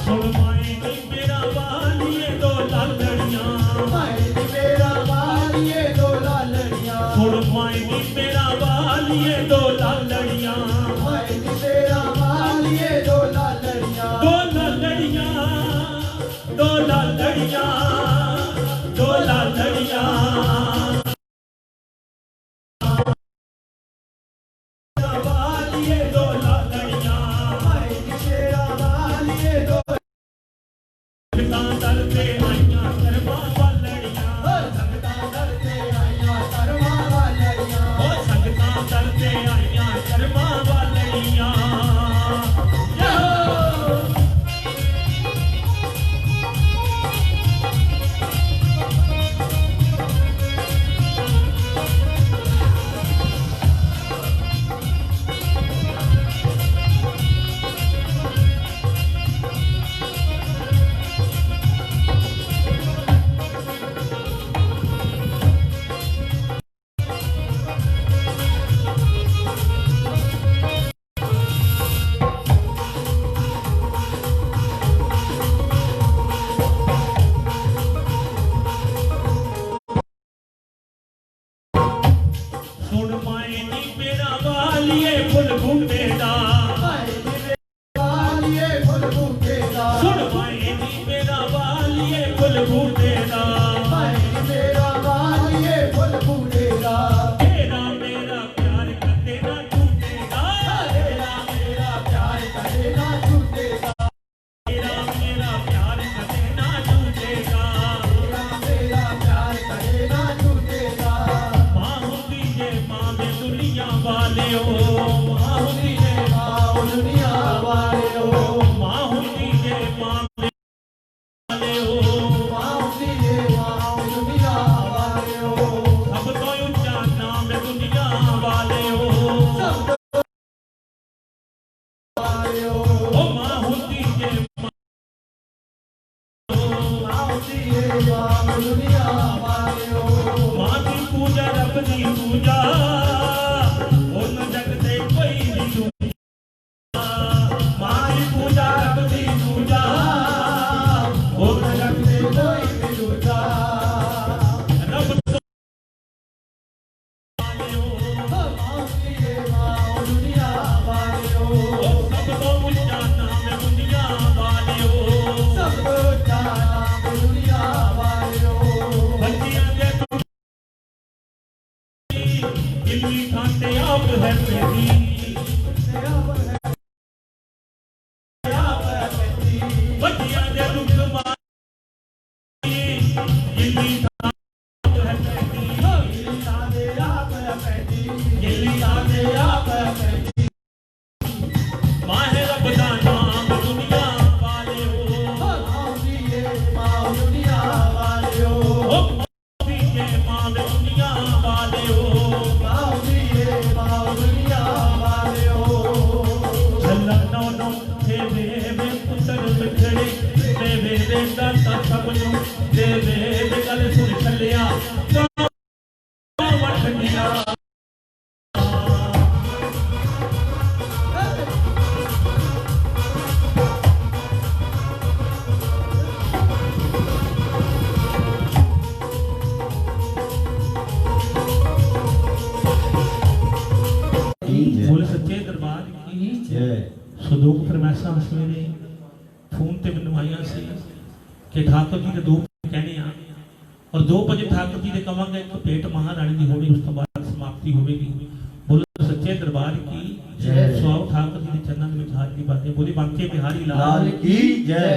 [SPEAKER 1] सुन माए नी मेरा वालिए दो लालड़ियां।
[SPEAKER 2] माए नी मेरा वालिए दो लालड़ियां।
[SPEAKER 1] सुन माए नी मेरा वालिए दो लालड़ियां।
[SPEAKER 2] माए नी मेरा वालिए दो लालड़ियां।
[SPEAKER 1] दो लालड़ियां दो लालड़ियां दो लालड़ियां। दाता सबनों दे वेद गल सुन चलिया वठनिया बोले सच्चे दरबार की सुदूक फरमाइशां सवेरे फोन ते मैनूं आईयां सी कि ठाकुर जी ने 2 कहने आ और 2 बजे ठाकुर जी ने कहांगा एक भेंट महारानी दी होनी उस तो बाद समाप्ति होगी। बोलो सच्चे दरबार की जय। स्वाओ ठाकुर जी के चरणों में हाजरी बातें बोली बांके बिहारी लाल
[SPEAKER 2] की जय।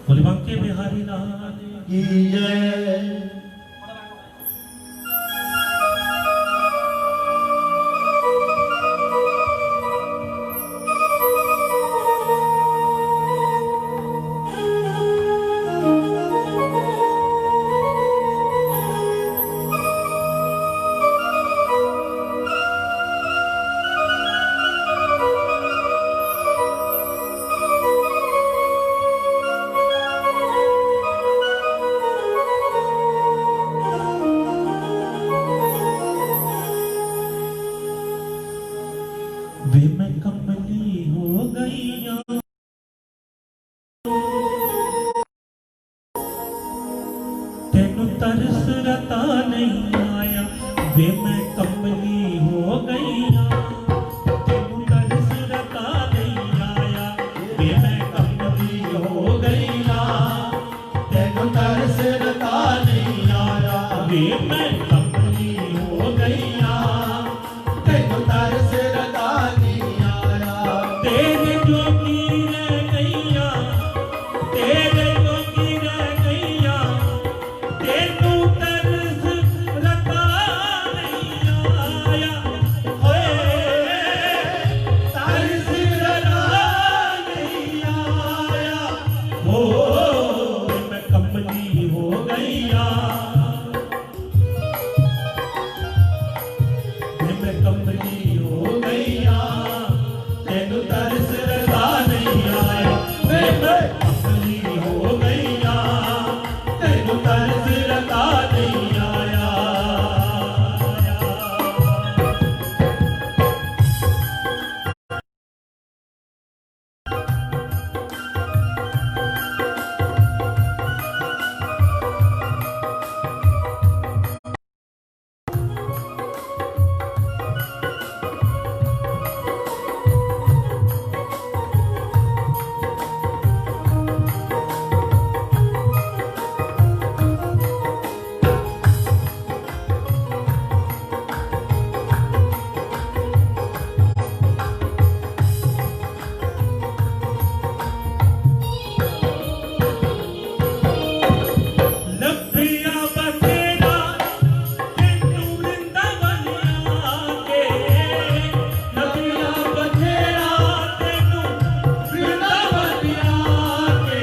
[SPEAKER 1] बोले बांके बिहारी लाल
[SPEAKER 2] की जय।
[SPEAKER 1] वे मैं कमली हो गई तेनू तरस रता नहीं आया वे मैं कमली हो गई तेनू तरस रता नहीं आया वे मैं कमली हो गई
[SPEAKER 2] तेनू तरस रता नहीं आया
[SPEAKER 1] वे मैं कमली हो गई
[SPEAKER 2] तेनू तरस रता नहीं आया
[SPEAKER 1] तेरे जोगी रह गईया तेरे जोगी रह गईया तेनू तरस रता नहीं आया होए
[SPEAKER 2] तरस रता नहीं आया
[SPEAKER 1] हो मैं कमली हो गईया मैं कमली हो गईया तेनू तरस रता नहीं आया मैं कमली हो गईया तेनू तरस रता नहीं आया लभिया बथेरा तेनू वृंदावन आके लभिया बथेरा तेनू वृंदावन आके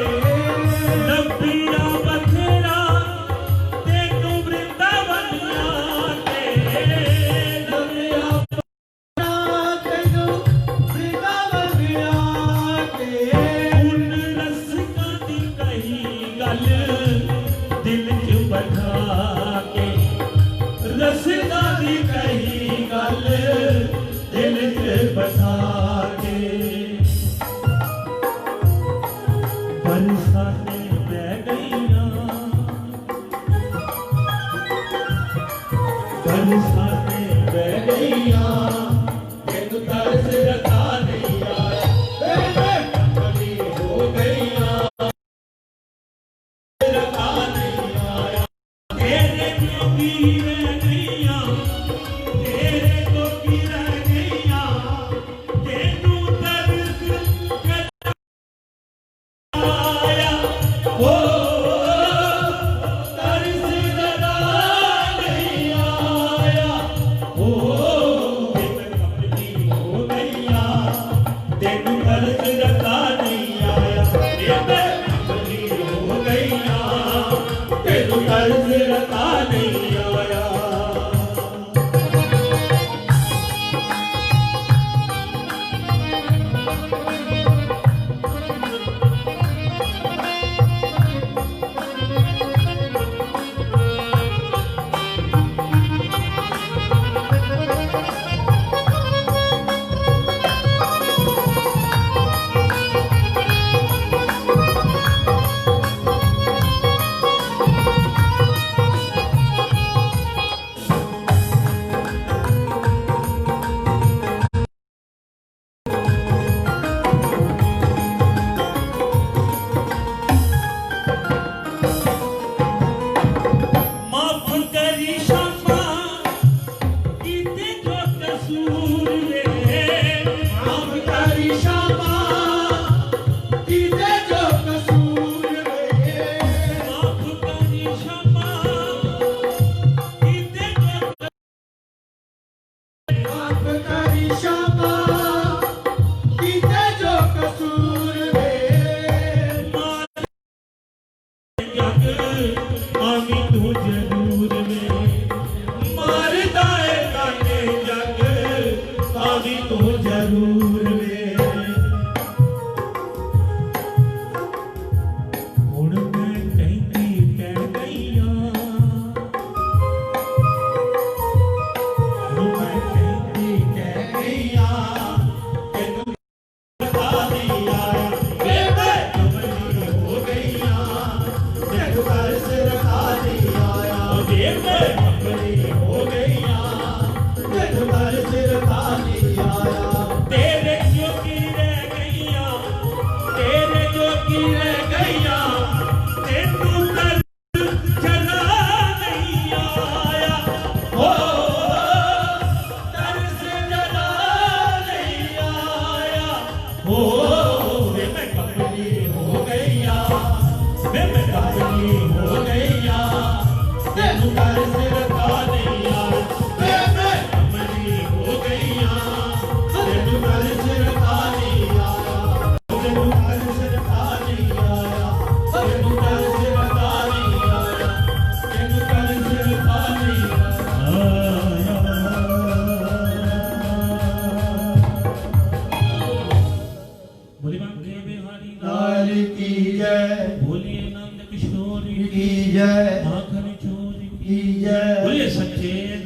[SPEAKER 1] लभिया बथेरा तेनू वृंदावन आके लभिया
[SPEAKER 2] तेनू वृंदावन आके
[SPEAKER 1] उन रसिका दी कही गल दिल च बैठा के रसिका दी कही गल दिल च बैठा के बरसाने बह गईया बरसाने बह गईया तेनू तरस रता नहीं आया मैं कमली हो गईया रता नहीं आया तेरे जोगी रह गई
[SPEAKER 2] सिरका नहीं आया।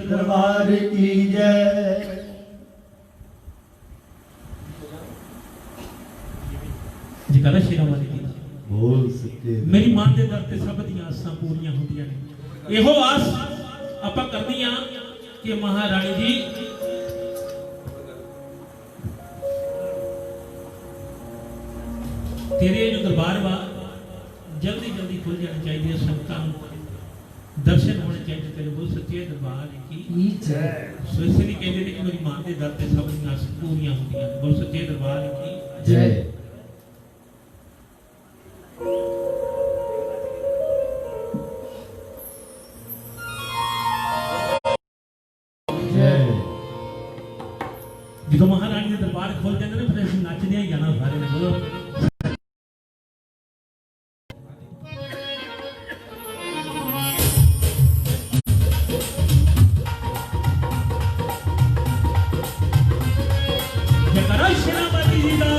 [SPEAKER 2] दरबार की जय।
[SPEAKER 1] जयकारा शेरा वाले की
[SPEAKER 2] बोल सके।
[SPEAKER 1] मेरी मां दे दर ते सब दी आसां पूरीਆਂ ਹੁੰਦੀਆਂ ਨੇ। ਇਹੋ ਆਸ ਆਪਾਂ ਕਰਨੀ ਆ ਕਿ ਮਹਾਰਾਣੀ ਜੀ तेरे जो दरबार वा जल्दी जल्दी खुल जाने चाहिए, संगतां दर्शन होने चाहिए तेरे बोल सच्चे दरबार की जय। सो इसलिए कहते हैं कि मेरी मां के दर पे सब दी आस पूरीਆਂ ਹੁੰਦੀਆਂ ਨੇ। बोल सच्चे दरबार की
[SPEAKER 2] जय।
[SPEAKER 1] जो महारानी के दरबार खोल जाते हैं फिर नचदे ही जाना सारे ने। बोलो जयकारा शेरा वाली जी दा।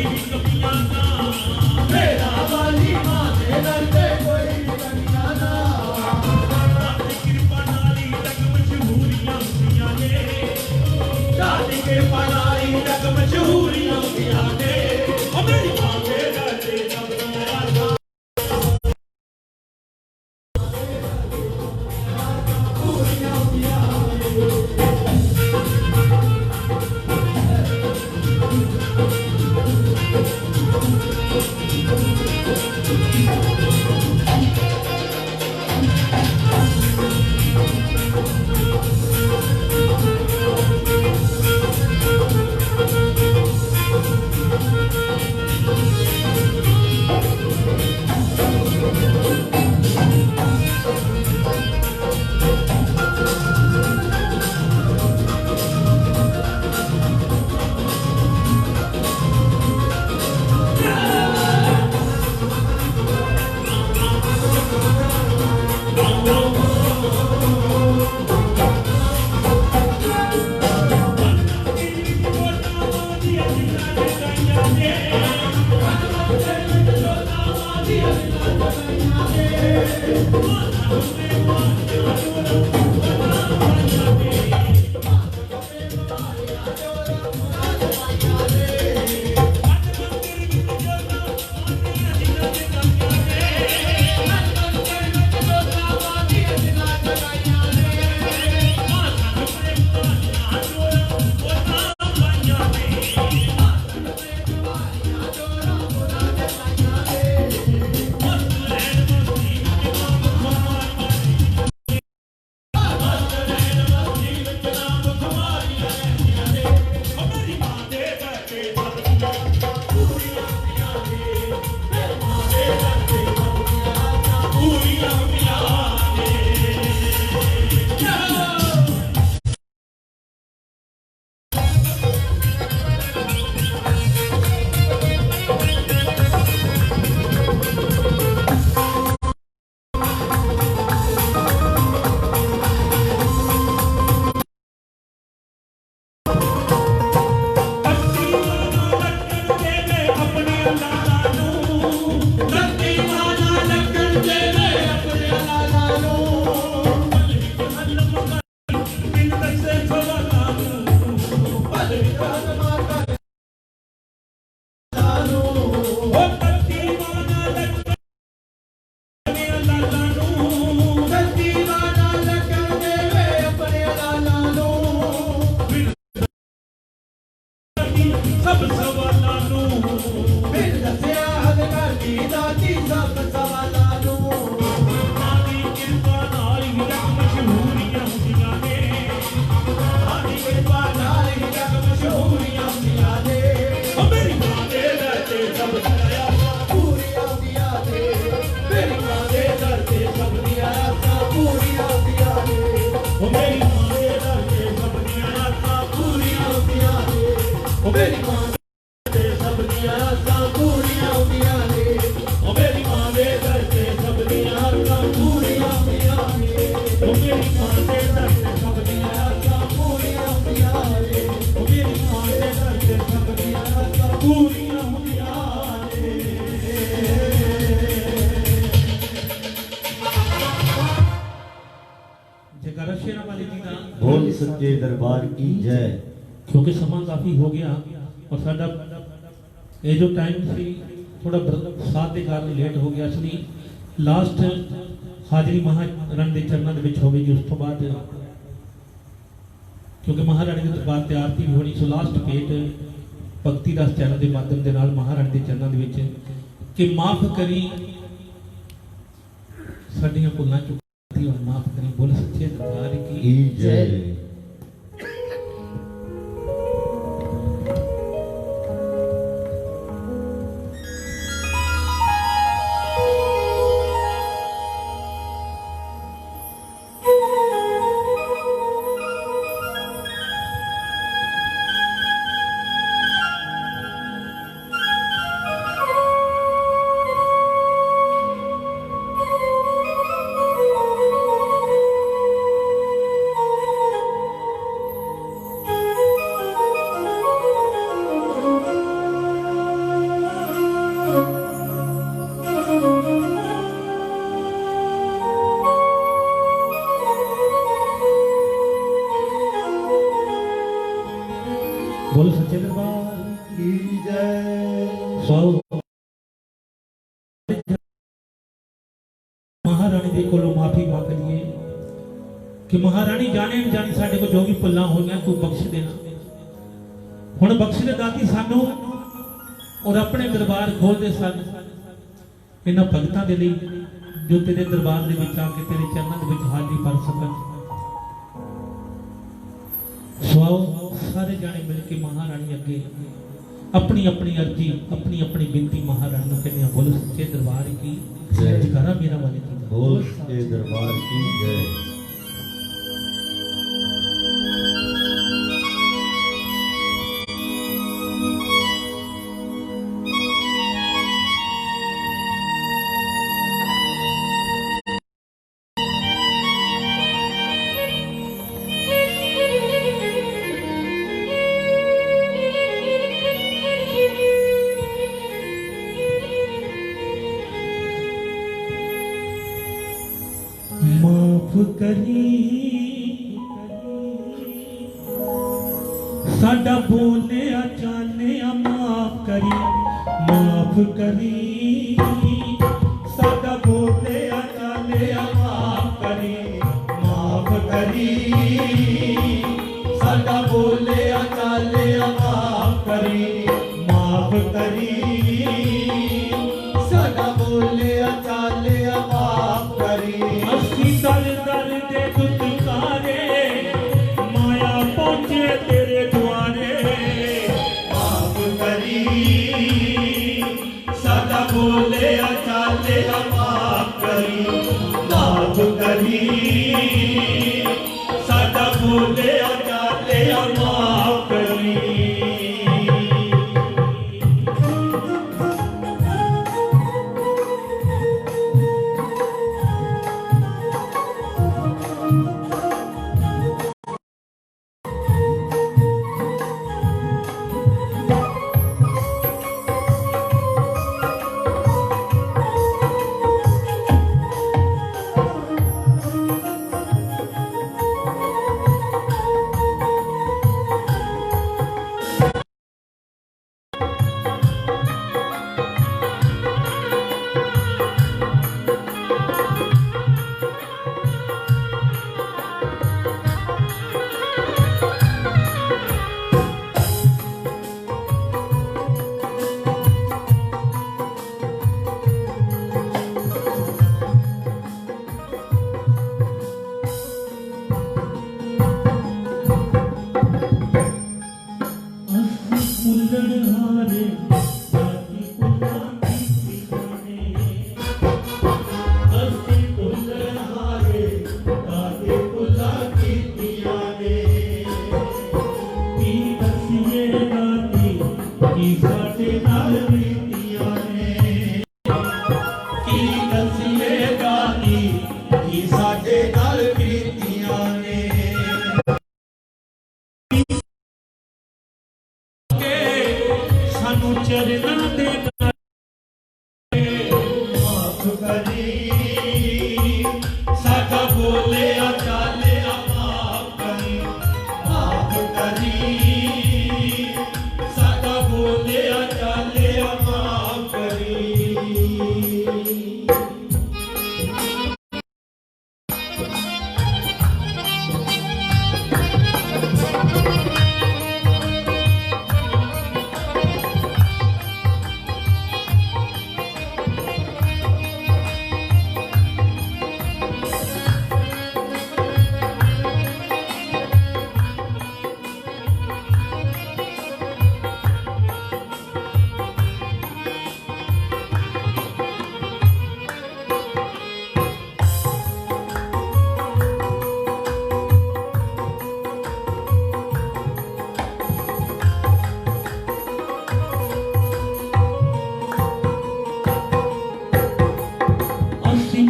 [SPEAKER 1] कमियां ना
[SPEAKER 2] मेरा वाली मां दे दर ते कोई कमियां ना
[SPEAKER 1] आपकी कृपा नाल ही तक मशहूरियां हुंदियां ने
[SPEAKER 2] शादी के पनाई तक मशहूरियां हुंदियां ने ओ मेरी मां दे दर ते सब मेरा
[SPEAKER 1] सब सवालां नूं
[SPEAKER 2] फिर दसिया हदगर दी दाती सब सवालां नूं
[SPEAKER 1] आदी कृपा नाल ही तक मशहूरियां हुंदियां ने
[SPEAKER 2] आदी कृपा नाल ही तक मशहूरियां हुंदियां ने
[SPEAKER 1] ओ मेरी मां दे दर ते सब दया
[SPEAKER 2] पूरियां हुंदियां ने मेरी मां दे दर ते सब दियां आसां पूरियां हुंदियां ने
[SPEAKER 1] ओ मेरी मां दे दर ते सब दियां आसां
[SPEAKER 2] पूरियां हुंदियां ने ओ मेरी मां दे सब दियां आसां पूरियां हुंदियां ने
[SPEAKER 1] ओ मेरी मां दे दर ते सब दियां आसां
[SPEAKER 2] पूरियां हुंदियां ने
[SPEAKER 1] ओ मेरी मां दे दर ते सब दियां आसां
[SPEAKER 2] पूरियां हुंदियां ने
[SPEAKER 1] ओ मेरी मां दे दर ते सब दियां आसां पूरियां हुंदियां ने जयकारा शेरा वाली जी दा
[SPEAKER 2] बोल सच्चे दरबार की जय
[SPEAKER 1] क्योंकि समा काफी हो गया और साडा ये जो टाइम सी थोड़ा बरसात के कारण लेट हो गया इसलिए लास्ट हाजरी महारानी के चरणों के विच होगी उस तो बाद क्योंकि महारानी के दरबार ते आरती भी होनी सो लास्ट भेट भक्ति रस चैनल के माध्यम के नाल महारानी के चरणों के विच कि माफ करी साडियां भुलां चुकी और माफ करी बोल सच्चे दरबार की
[SPEAKER 2] जय
[SPEAKER 1] बोलो सच्चे दरबार
[SPEAKER 2] की जय।
[SPEAKER 1] सौ महारानी दे कोलों माफी मांग लिए कि महारानी जाने अनजाने साडे को जो भी भुल्लां होईयां तू बख्श देना। हुण बख्श दे दाती सानू और अपने दरबार खोल दे सन इन्हां भगतां दे लई जो तेरे दरबार दे विच आके तेरे चरनां दे विच हाज़री भर सकन। सो सारे जाने मिल के महारानी अगे अपनी अपनी अर्जी अपनी अपनी बिनती महारानी को कहने बोलो सच्चे दरबार की जयकारा मेरा वाले की
[SPEAKER 2] बोल सच्चे दरबार की जय।
[SPEAKER 1] माफ करी साडा बोले चाले माफ करी माफ करी साडा बोले चाले माफ करी
[SPEAKER 2] माफ करी साडा बोले चाले माफ करी माफ करी साडा बोले चाले माफ करी।
[SPEAKER 1] अस्सी दल दल दे दुत्कारे माया पहुंचे तेरे द्वारे
[SPEAKER 2] माफ करी साडा बोले चाले माफ करी माफ करी साडा बोले चाले माफ करी।
[SPEAKER 1] चरना दे
[SPEAKER 2] माफ करी साडा बोले चाले माफ करी माफ करी साडा बोले चाले माफ करी।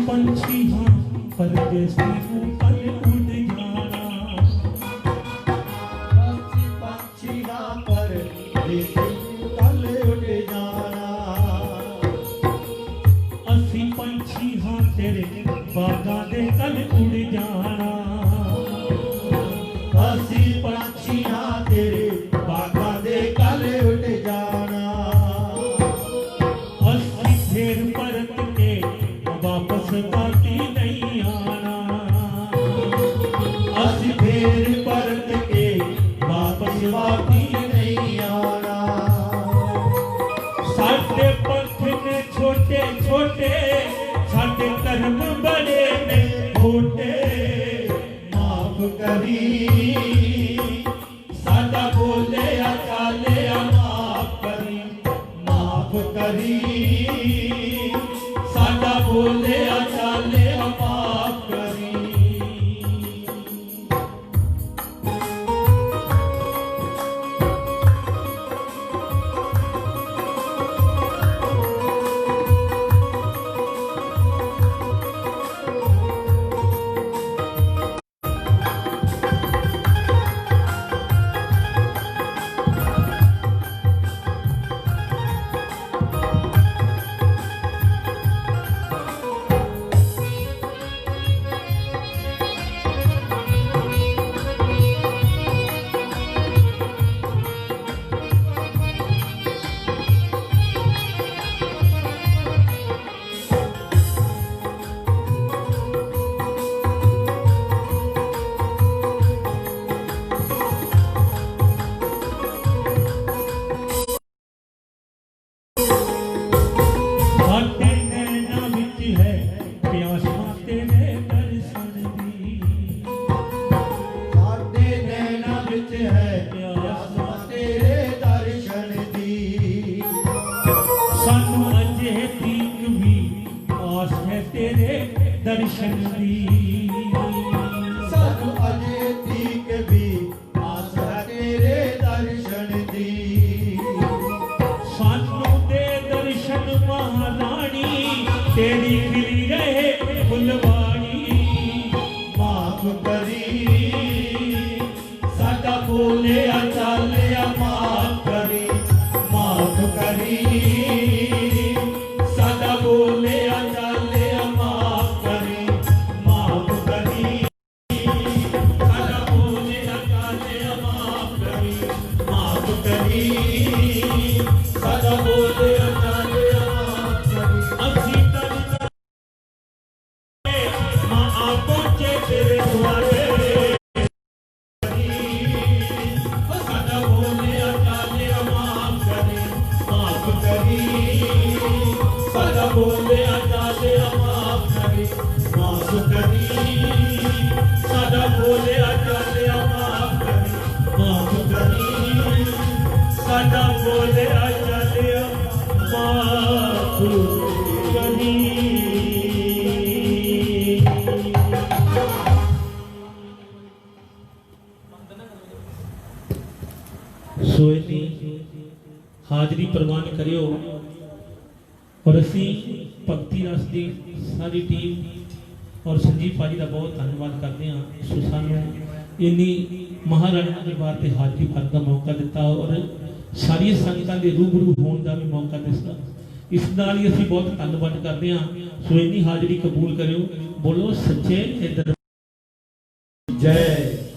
[SPEAKER 1] पंछी हाँ परदेसी हूँ कल उड़ जाना
[SPEAKER 2] पंछी हाँ परदेसी कल उड़ जाना।
[SPEAKER 1] असी पंछी हाँ तेरे बागां दे कल उड़ जाना
[SPEAKER 2] असी पंछी हाँ तेरे बागां दे कर्म बड़े ने खोटे माफ करी साडा बोले चाले माफ करी साडा बोले चाले माफ करी। दर्शन दी सानू अजे तीक भी आस है तेरे दर्शन दी सानू दे दर्शन महारानी तेरी खिली रहे फुलवाड़ी माफ करी साडा बोले चाले माफ करी साडा बोले चाले बोले चाले माफ करी माफ करी साडा बोले चाले माफ करी माफ करी साडा बोले चाले माफ करी।
[SPEAKER 1] सोए हाजरी प्रवान करियो और असी भगती रस की सारी टीम और संजीव भाजी का बहुत धन्यवाद करते हैं सो सानू इन्नी महाराणा दरबार से हाजरी भरने का मौका दिता और सारी संगतां दे रूबरू होने का भी मौका दिता। इस नाल ही असी बहुत धन्यवाद करते हैं सो इन्नी हाजरी कबूल करियो। बोलो सच्चे दरबार जय।